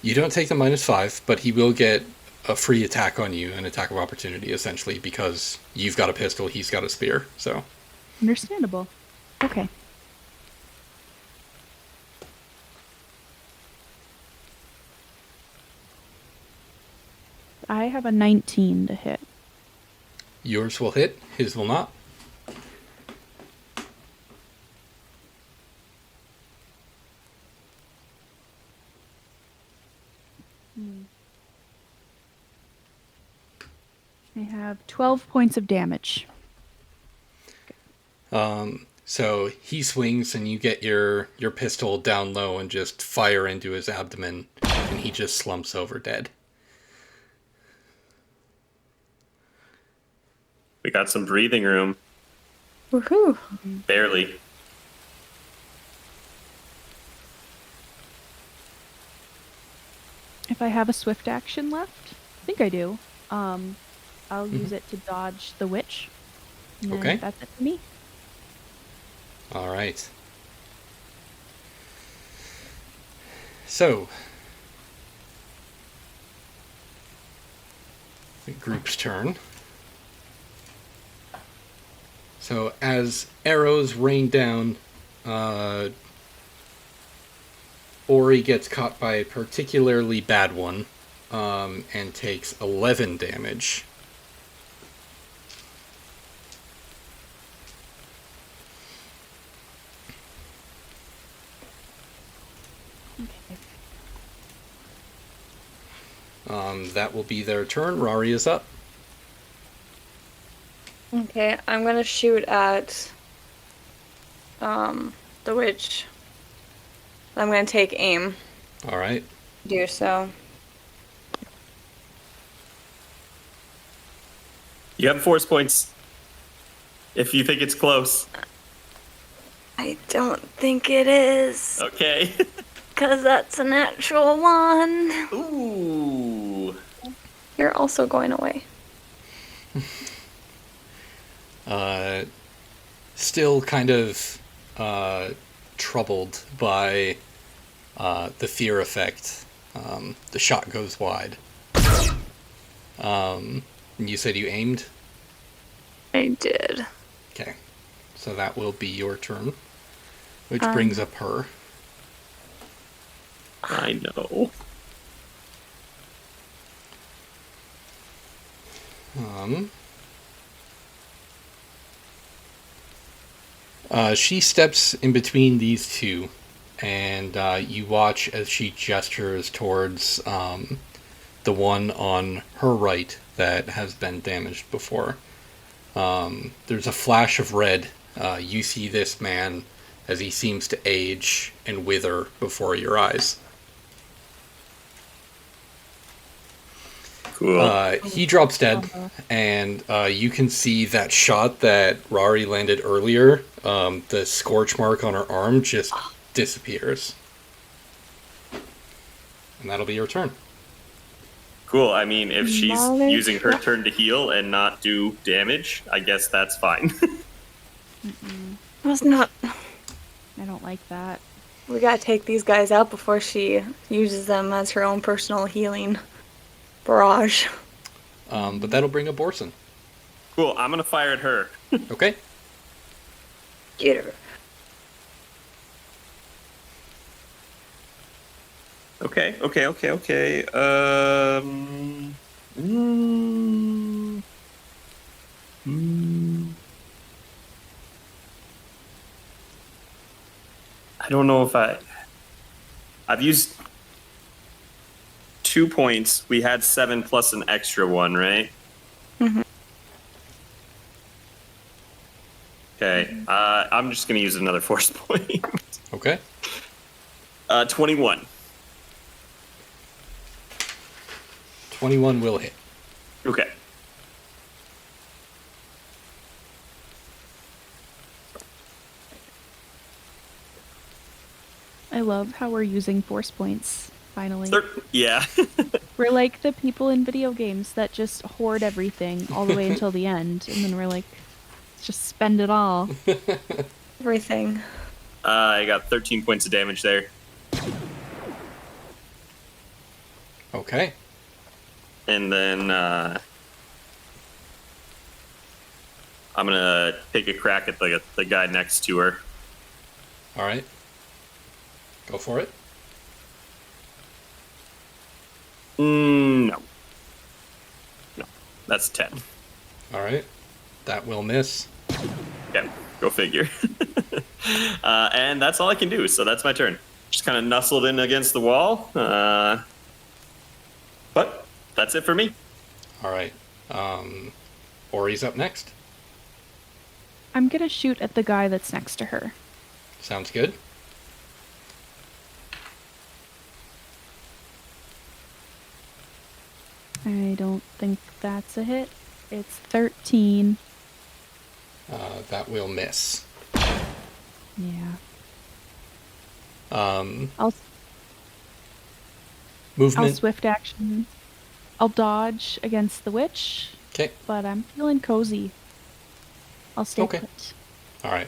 You don't take the -5, but he will get a free attack on you, an attack of opportunity, essentially, because you've got a pistol, he's got a spear. So Understandable. Okay. I have a 19 to hit. yours will hit, his will not. I have 12 points of damage. So he swings, and you get your pistol down low and just fire into his abdomen, and he just slumps over dead. We got some breathing room. Woohoo! Barely. If I have a swift action left, I think I do. I'll use it to dodge the witch. And then Okay. that's it for me. All right. So, the group's turn. So, as arrows rain down, Ori gets caught by a particularly bad one, and takes 11 damage. That will be their turn. Rari is up. Okay, I'm gonna shoot at the witch. I'm gonna take aim. All right. Do so. You have force points. If you think it's close. I don't think it is, Okay. cause that's a natural one. Ooh. You're also going away. Still kind of troubled by the fear effect. The shot goes wide. And you said you aimed? I did. Okay. So that will be your turn. Which brings up her. I know. She steps in between these two, and you watch as she gestures towards the one on her right that has been damaged before. There's a flash of red. You see this man as he seems to age and wither before your eyes. Cool. He drops dead, and you can see that shot that Rari landed earlier. The scorch mark on her arm just disappears. And that'll be your turn. Cool. I mean, if she's using her turn to heal and not do damage, I guess that's fine. Was not. I don't like that. We gotta take these guys out before she uses them as her own personal healing barrage. But that'll bring up Orson. Cool. I'm going to fire at her. Okay. Get her. Okay. I don't know if I've used 2 points. We had 7 plus an extra one, right? Mm-hmm. Okay. I'm just going to use another force point. Okay. 21. 21 will hit. Okay. I love how we're using force points, finally. Yeah. We're like the people in video games that just hoard everything all the way until the end, and then we're like, just spend it all. Everything. I got 13 points of damage there. Okay. And then I'm going to take a crack at the guy next to her. All right. Go for it. No. That's 10. All right. That will miss. Okay, go figure. And that's all I can do, so that's my turn. Just kind of nestled in against the wall. But that's it for me. All right. Ori's up next. I'm gonna shoot at the guy that's next to her. Sounds good. I don't think that's a hit. It's 13. That will miss. Yeah. Movement. I'll swift action. I'll dodge against the witch, Okay. but I'm feeling cozy. I'll stay Okay. put. All right.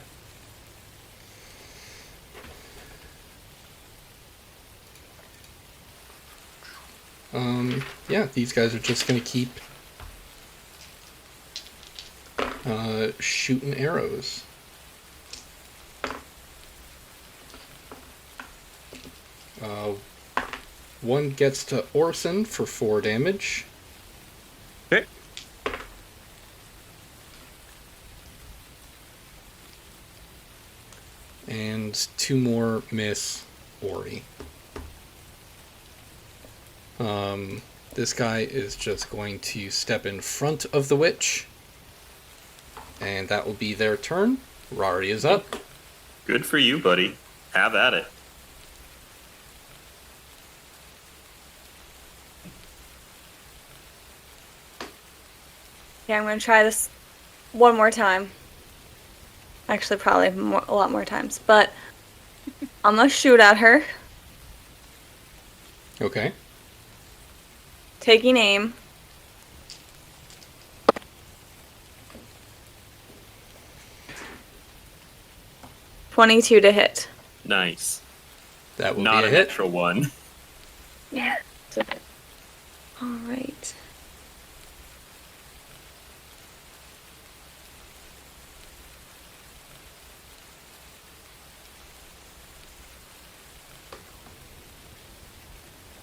Yeah, these guys are just gonna keep shooting arrows. One gets to Orson for 4 damage. Okay. And 2 more miss Ori. This guy is just going to step in front of the witch. And that will be their turn. Rari is up. Good for you, buddy. Have at it. Okay, I'm gonna try this one more time. Actually, probably a lot more times. But I'm gonna shoot at her, Okay. taking aim. .22 to hit. Nice. That will Not be a an hit. extra one. Yeah. All right.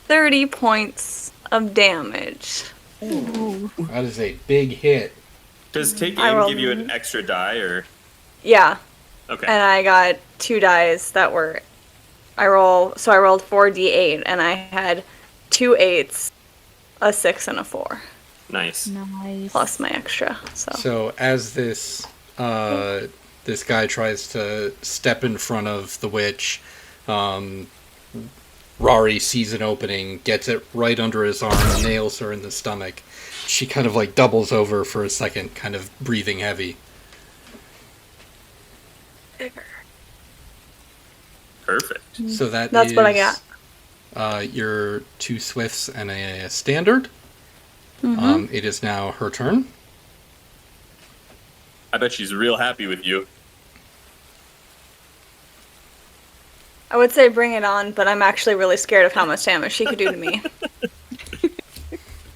.30 points of damage. Ooh. That is a big hit. Does take I aim rolled give you an extra die, or? Yeah. Okay. And I got 2 dice that were I rolled 4d8 and I had 2 8s, a 6 and a 4 Nice. Nice. plus my extra. So as this this guy tries to step in front of the witch, Rari sees an opening, gets it right under his arm, nails her in the stomach. She kind of like doubles over for a second, kind of breathing heavy. Perfect. So That's what I got. Your 2 swifts and a standard. It is now her turn. I bet she's real happy with you. I would say bring it on, but I'm actually really scared of how much damage she could do to me.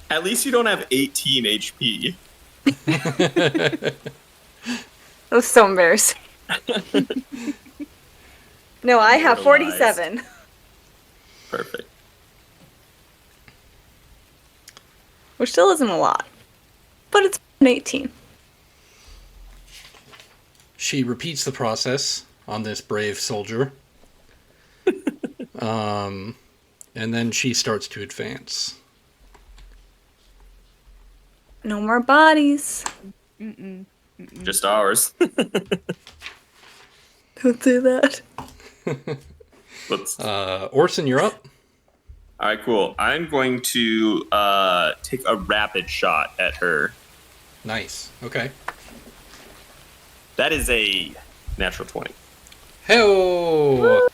At least you don't have 18 HP. That was so embarrassing. No, I have 47. Perfect. Which still isn't a lot. But it's an 18. She repeats the process on this brave soldier. And then she starts to advance. No more bodies. Just ours. Don't do that. Let's... Orson, you're up. All right, cool. I'm going to take a rapid shot at her. Nice. Okay. That is a natural 20. Hey-oh!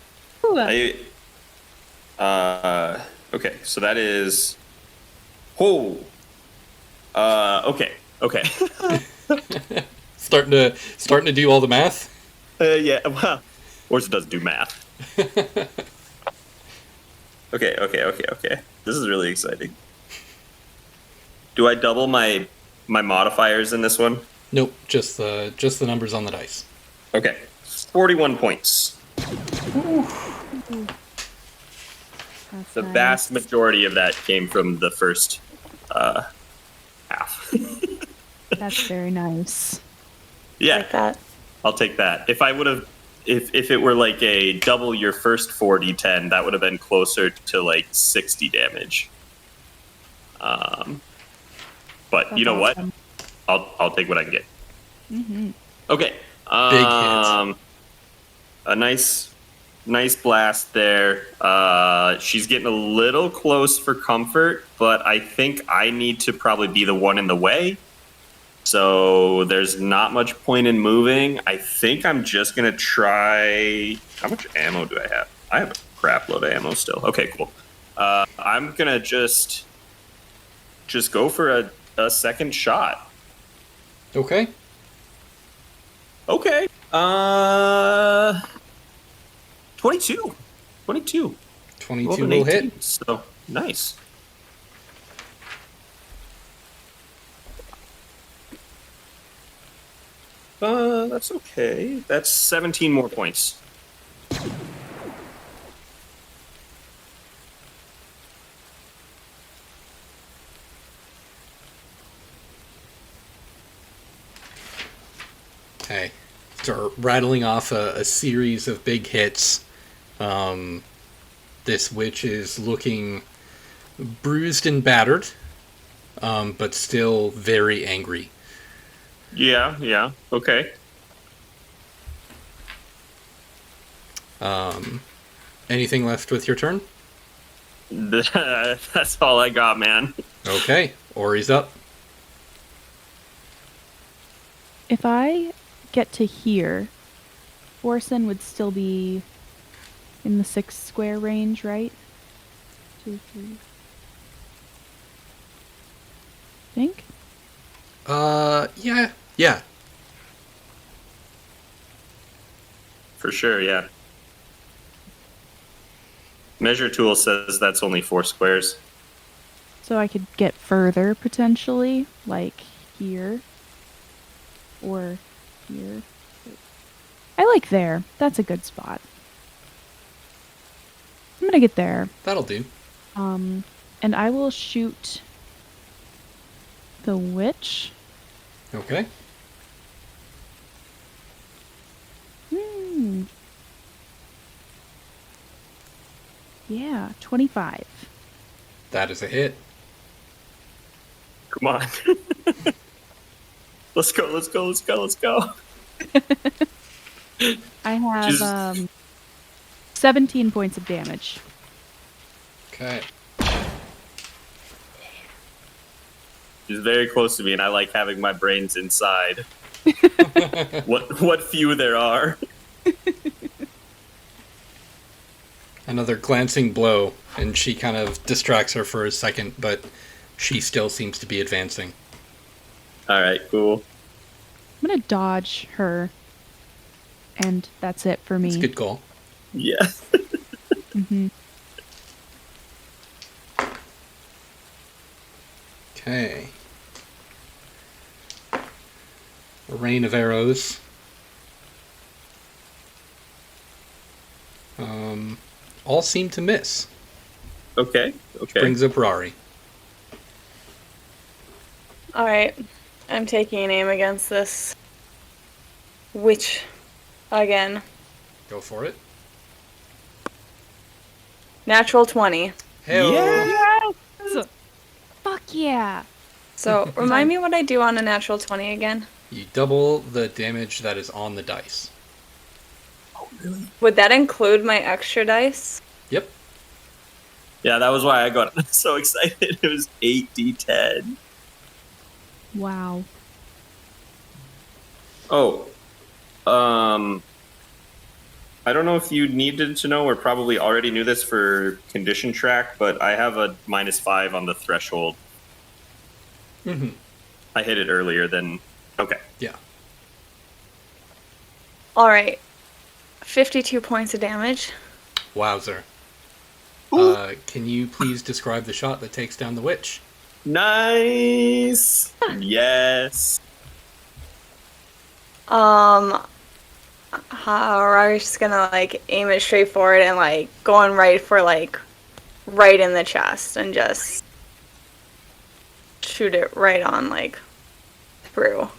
Okay, so that is... Oh! Okay. Starting to do all the math? Yeah, well, Orson doesn't do math. Okay. This is really exciting. Do I double my modifiers in this one? Nope, just the numbers on the dice. Okay. 41 points. That's The nice. vast majority of that came from the first half. That's very nice. Yeah, Like that. I'll take that. If I would have, if it were like a double your first 4d10, that would have been closer to like 60 damage. But That's you know awesome. what? I'll take what I can get. Mm-hmm. Okay. Big hit. A nice blast there. She's getting a little close for comfort, but I think I need to probably be the one in the way. So there's not much point in moving. I think I'm just going to try... How much ammo do I have? I have a crap load of ammo still. Okay, cool. I'm going to just go for a second shot. Okay. Okay. 22. 22 Rolled an will 18, hit. So, nice. That's okay. That's 17 more points. Okay. Start rattling off a series of big hits. This witch is looking bruised and battered, but still very angry. Yeah. Okay. Anything left with your turn? That's all I got, man. Okay. Ori's up. If I get to here, Orson would still be in the 6 square range, right? 2, 3. Think? Yeah. For sure, yeah. Measure tool says that's only 4 squares. So I could get further potentially, like here. Or here. I like there. That's a good spot. I'm gonna get there. That'll do. And I will shoot the witch. Okay. Yeah, 25. That is a hit. Come on. Let's go, let's go, let's go, let's go. I have Just- 17 points of damage. Okay. She's very close to me, and I like having my brains inside. What few there are. Another glancing blow, and she kind of distracts her for a second, but she still seems to be advancing. All right, cool. I'm going to dodge her. And that's it for me. It's a good goal. Yeah. Mm-hmm. Okay. A rain of arrows. All seem to miss. Okay. Brings up Rari. Alright. I'm taking an aim against this witch again. Go for it. Natural 20. Hell Yeah. Fuck yeah. So, remind me what I do on a natural 20 again. You double the damage that is on the dice. Oh, really? Would that include my extra dice? Yep. Yeah, that was why I got so excited. It was 8d10. Wow. Oh. I don't know if you needed to know or probably already knew this for condition track, but I have a -5 on the threshold. Mm-hmm. I hit it earlier than... Okay. Yeah. Alright. 52 points of damage. Wowzer. Can you please describe the shot that takes down the witch? Nice! Yes! Rari's just gonna, like, aim it straight forward and, like, going right for, like, right in the chest and just shoot it right on, like, through.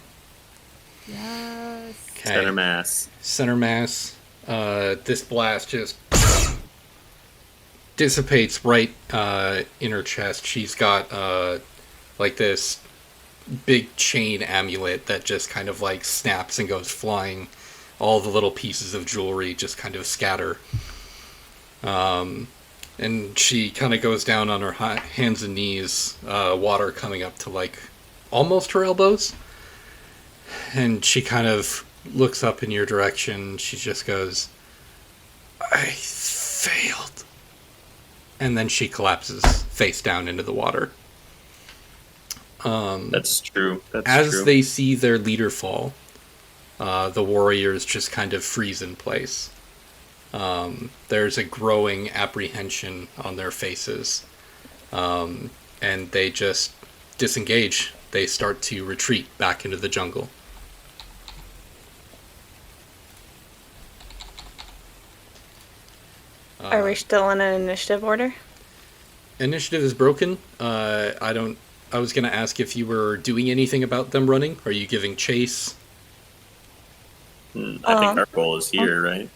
Yes. Okay. Center mass. Center mass. This blast just dissipates right in her chest. She's got like this big chain amulet that just kind of like snaps and goes flying. All the little pieces of jewelry just kind of scatter. And she kind of goes down on her hands and knees, water coming up to like almost her elbows. And she kind of looks up in your direction. She just goes, I failed. And then she collapses face down into the water. That's true. That's As true. they see their leader fall, the warriors just kind of freeze in place. There's a growing apprehension on their faces. And they just disengage. They start to retreat back into the jungle. Are we still in an initiative order? Initiative is broken. I was going to ask if you were doing anything about them running. Are you giving chase? I think our goal is here, right?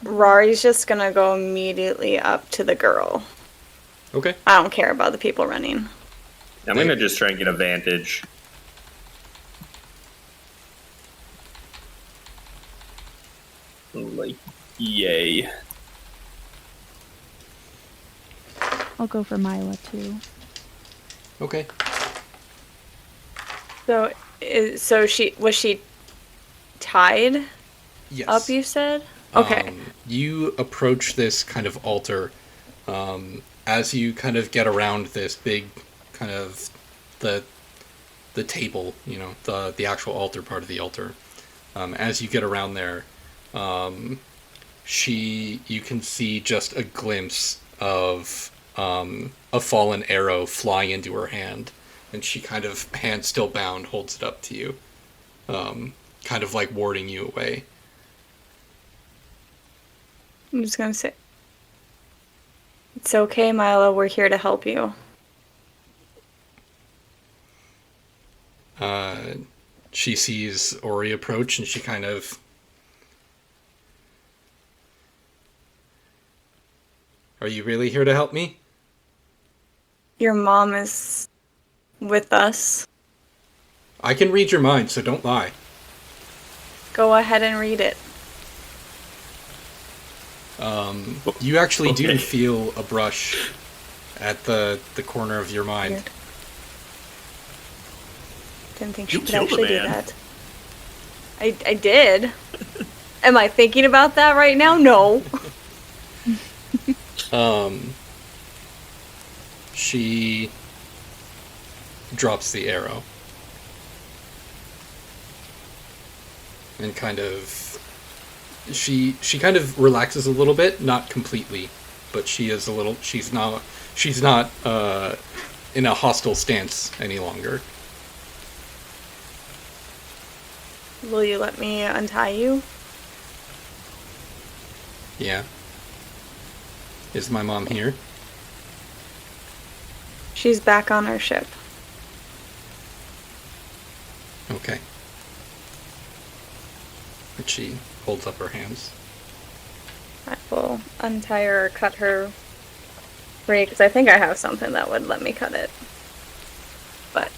Rari's just gonna go immediately up to the girl. Okay. I don't care about the people running. I'm going to just try and get a vantage. Like, yay. I'll go for Mila too. Okay. So she was she tied Yes. up? You said. Okay. You approach this kind of altar. As you kind of get around this big kind of the table, you know, the actual altar part of the altar. As you get around there, you can see just a glimpse of a fallen arrow flying into her hand, and she kind of, hand still bound, holds it up to you, kind of like warding you away. I'm just gonna say, it's okay, Milo. We're here to help you. She sees Ori approach, and she kind of Are you really here to help me? Your mom is with us. I can read your mind, so don't lie. Go ahead and read it. You actually do Okay. feel a brush at the corner of your mind. Weird. Didn't think she You could killed a actually do man. that. I did. Am I thinking about that right now? No. She drops the arrow. And kind of she kind of relaxes a little bit, not completely, but she's not in a hostile stance any longer. Will you let me untie you? Yeah. Is my mom here? She's back on our ship. Okay. And she holds up her hands. I will untie her or cut her free, because I think I have something that would let me cut it. But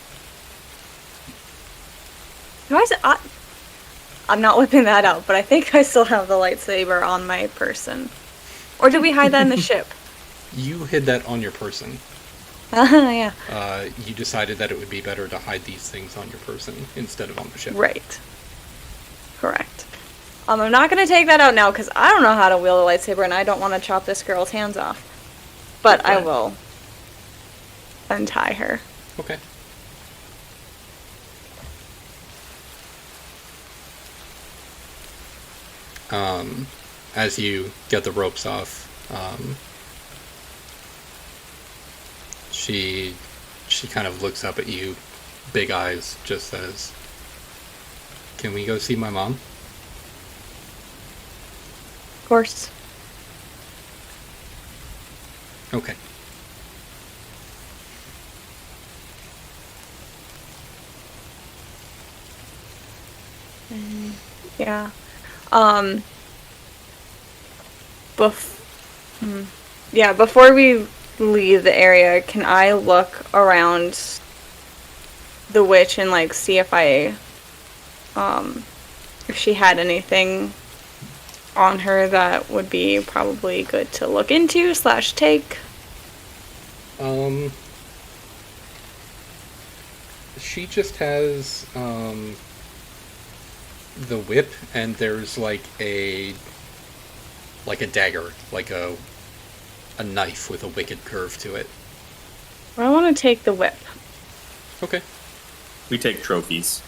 I'm not whipping that out, but I think I still have the lightsaber on my person. Or did we hide that in the ship? You hid that on your person. Yeah. You decided that it would be better to hide these things on your person instead of on the ship. Right. Correct. I'm not going to take that out now because I don't know how to wield a lightsaber and I don't want to chop this girl's hands off. But I Okay. will untie her. Okay. As you get the ropes off, she kind of looks up at you, big eyes, just says, "Can we go see my mom?" Of course. Okay. Yeah. Before we leave the area, can I look around the witch and like see if if she had anything on her that would be probably good to look into / take? She just has the whip, and there's like a dagger, like a knife with a wicked curve to it. I want to take the whip. Okay. We take trophies.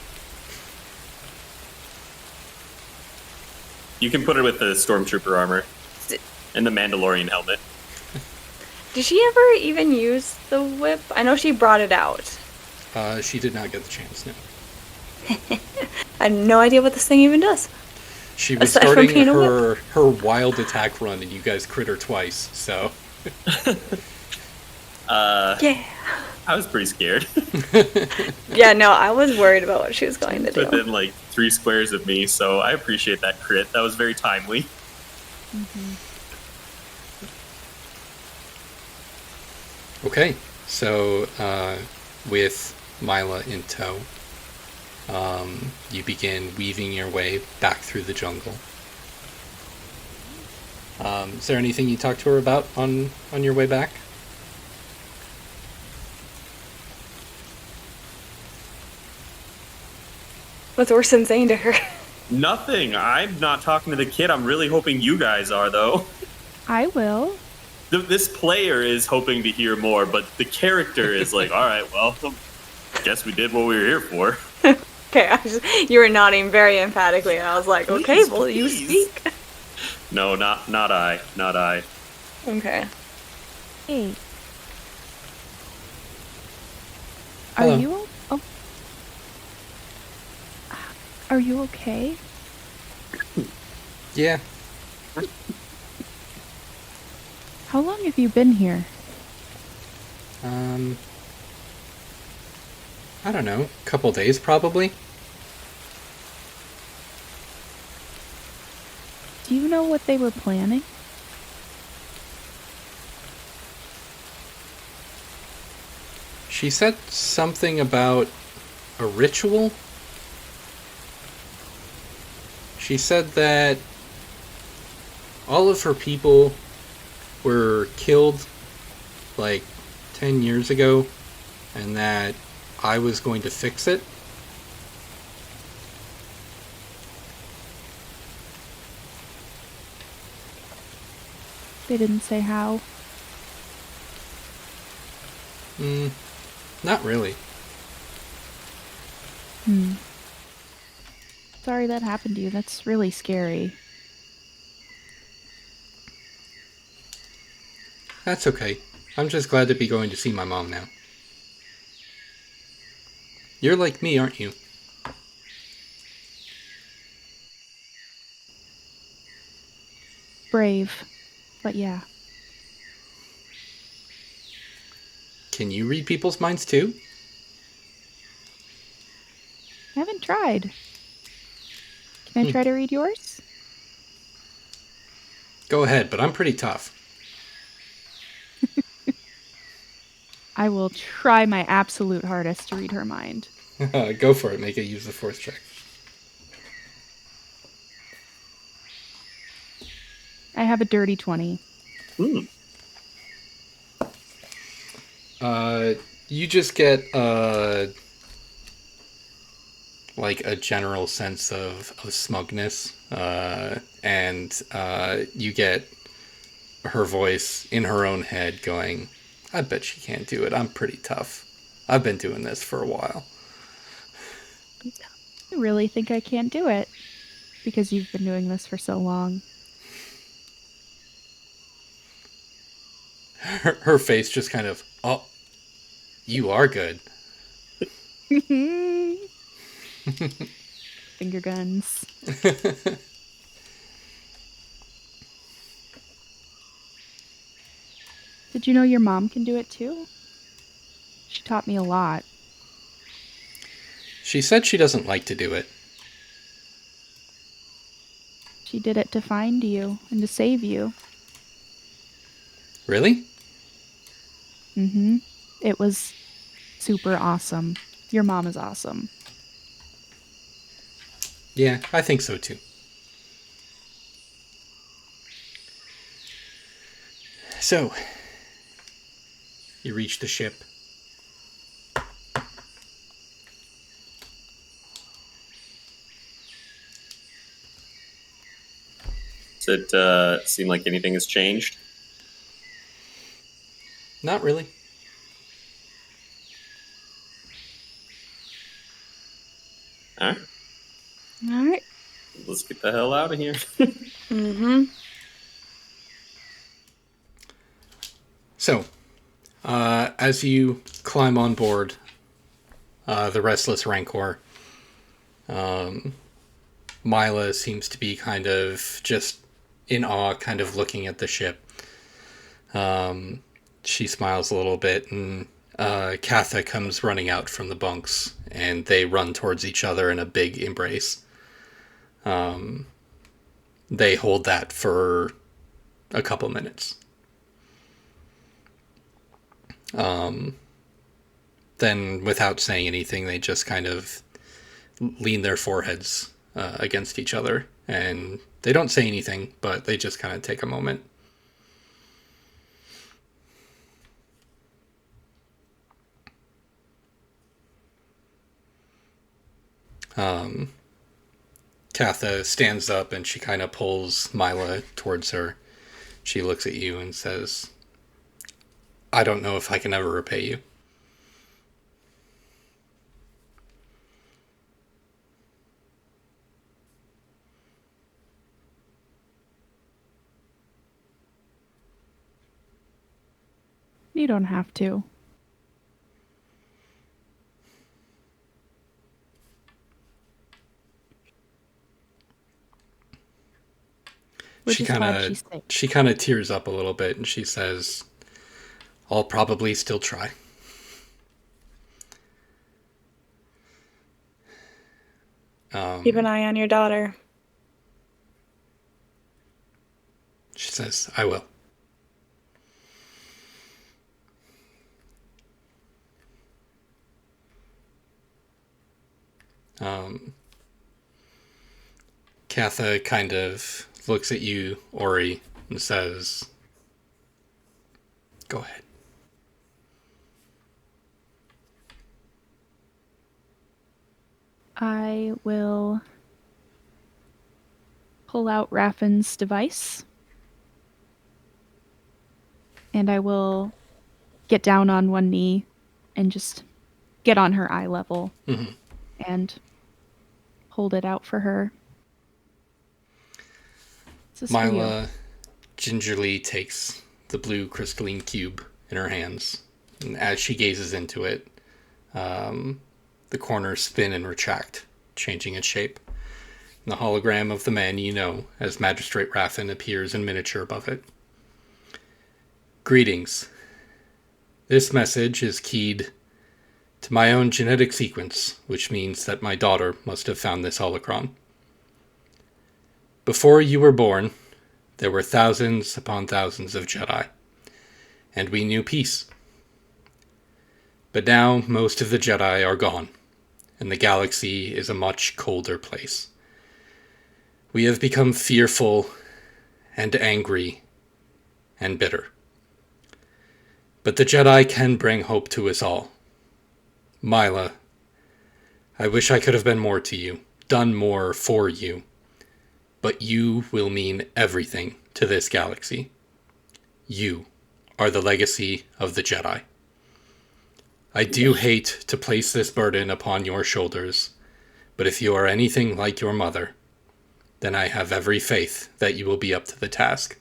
You can put it with the stormtrooper armor and the Mandalorian helmet. Did she ever even use the whip? I know she brought it out. She did not get the chance, no. I had no idea what this thing even does. She was Aside from starting being a whip. her wild attack run, and you guys crit her twice, so... Yeah. I was pretty scared. Yeah, no, I was worried about what she was going to do. Within like 3 squares of me, so I appreciate that crit. That was very timely. Okay, so with Mila in tow, you begin weaving your way back through the jungle. Is there anything you talked to her about on your way back? What's Orson saying to her? Nothing. I'm not talking to the kid. I'm really hoping you guys are, though. I will. This player is hoping to hear more, but the character is like, all right, well, guess we did what we were here for. Okay, you were nodding very emphatically, and I was like, okay, Please, well, you please. speak. No, not I. Not I. Okay. Hey. Are Hello. you Are you okay? Yeah. How long have you been here? I don't know, couple days probably. Do you know what they were planning? She said something about a ritual. She said that all of her people were killed like 10 years ago and that I was going to fix it. They didn't say how. Not really. Sorry that happened to you. That's really scary. That's okay. I'm just glad to be going to see my mom now. You're like me, aren't you? Brave. But yeah. Can you read people's minds too? I haven't tried. Can I try to read yours? Go ahead, but I'm pretty tough. I will try my absolute hardest to read her mind. Go for it. Make a use the force check. I have a dirty 20. You just get like a general sense of smugness, and you get her voice in her own head going, I bet she can't do it. I'm pretty tough. I've been doing this for a while. I really think I can't do it. Because you've been doing this for so long. Her face just kind of, oh, you are good. Finger guns. Did you know your mom can do it too? She taught me a lot. She said she doesn't like to do it. She did it to find you and to save you. Really? Mm-hmm. It was super awesome. Your mom is awesome. Yeah, I think so too. So, you reach the ship. Does it seem like anything has changed? Not really. All right. All right. Let's get the hell out of here. So, as you climb on board the Restless Rancor, Mila seems to be kind of just in awe, kind of looking at the ship. She smiles a little bit, and Katha comes running out from the bunks, and they run towards each other in a big embrace. They hold that for a couple minutes. Then, without saying anything, they just kind of lean their foreheads against each other, and they don't say anything, but they just kind of take a moment. Katha stands up and she kind of pulls Mila towards her. She looks at you and says, I don't know if I can ever repay you. You don't have to. We're just glad she's safe. She kind of tears up a little bit and she says, I'll probably still try. Keep an eye on your daughter. She says, I will. Katha kind of looks at you, Ori, and says, "Go ahead." I will pull out Raffin's device. And I will get down on one knee and just get on her eye level and hold it out for her. This is for you. Mila gingerly takes the blue crystalline cube in her hands, and as she gazes into it, the corners spin and retract, changing its shape. And the hologram of the man you know as Magistrate Raffin appears in miniature above it. Greetings. This message is keyed to my own genetic sequence, which means that my daughter must have found this holocron. Before you were born, there were thousands upon thousands of Jedi, and we knew peace. But now most of the Jedi are gone, and the galaxy is a much colder place. We have become fearful and angry and bitter. But the Jedi can bring hope to us all. Mila, I wish I could have been more to you, done more for you. But you will mean everything to this galaxy. You are the legacy of the Jedi. I do hate to place this burden upon your shoulders, but if you are anything like your mother, then I have every faith that you will be up to the task.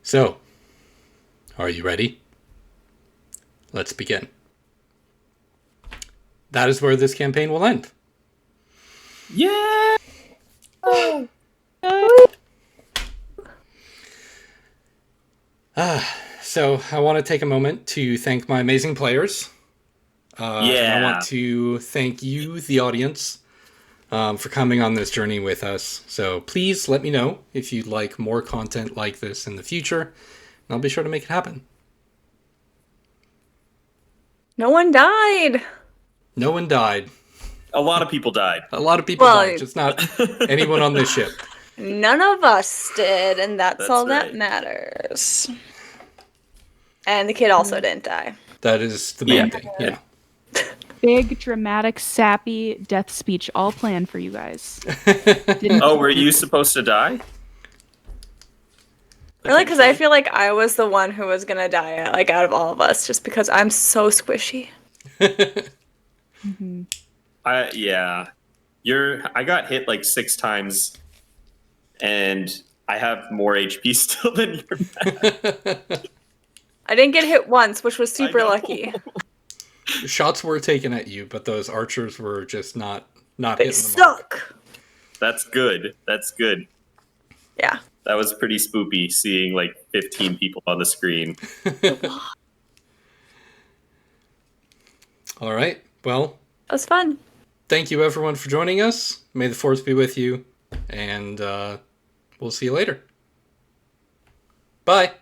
So, are you ready? Let's begin. That is where this campaign will end. Yeah! So I want to take a moment to thank my amazing players. And I want to thank you, the audience, for coming on this journey with us. So please let me know if you'd like more content like this in the future, and I'll be sure to make it happen. No one died. No one died. A lot of people died. A lot of people died, just not anyone on this ship. None of us did, and that's all right. that matters. And the kid also didn't die. That is the main thing, yeah. Big, dramatic, sappy death speech all planned for you guys. Oh, were you supposed to die? Really? Because I feel like I was the one who was gonna die, like, out of all of us, just because I'm so squishy. I got hit like 6 times, and I have more HP still than you. I didn't get hit once, which was super lucky. Shots were taken at you, but those archers were just not They hitting the suck. mark. That's good. That's good. Yeah. That was pretty spoopy, seeing like 15 people on the screen. All right. Well, That was fun. thank you everyone for joining us. May the Force be with you, and we'll see you later. Bye.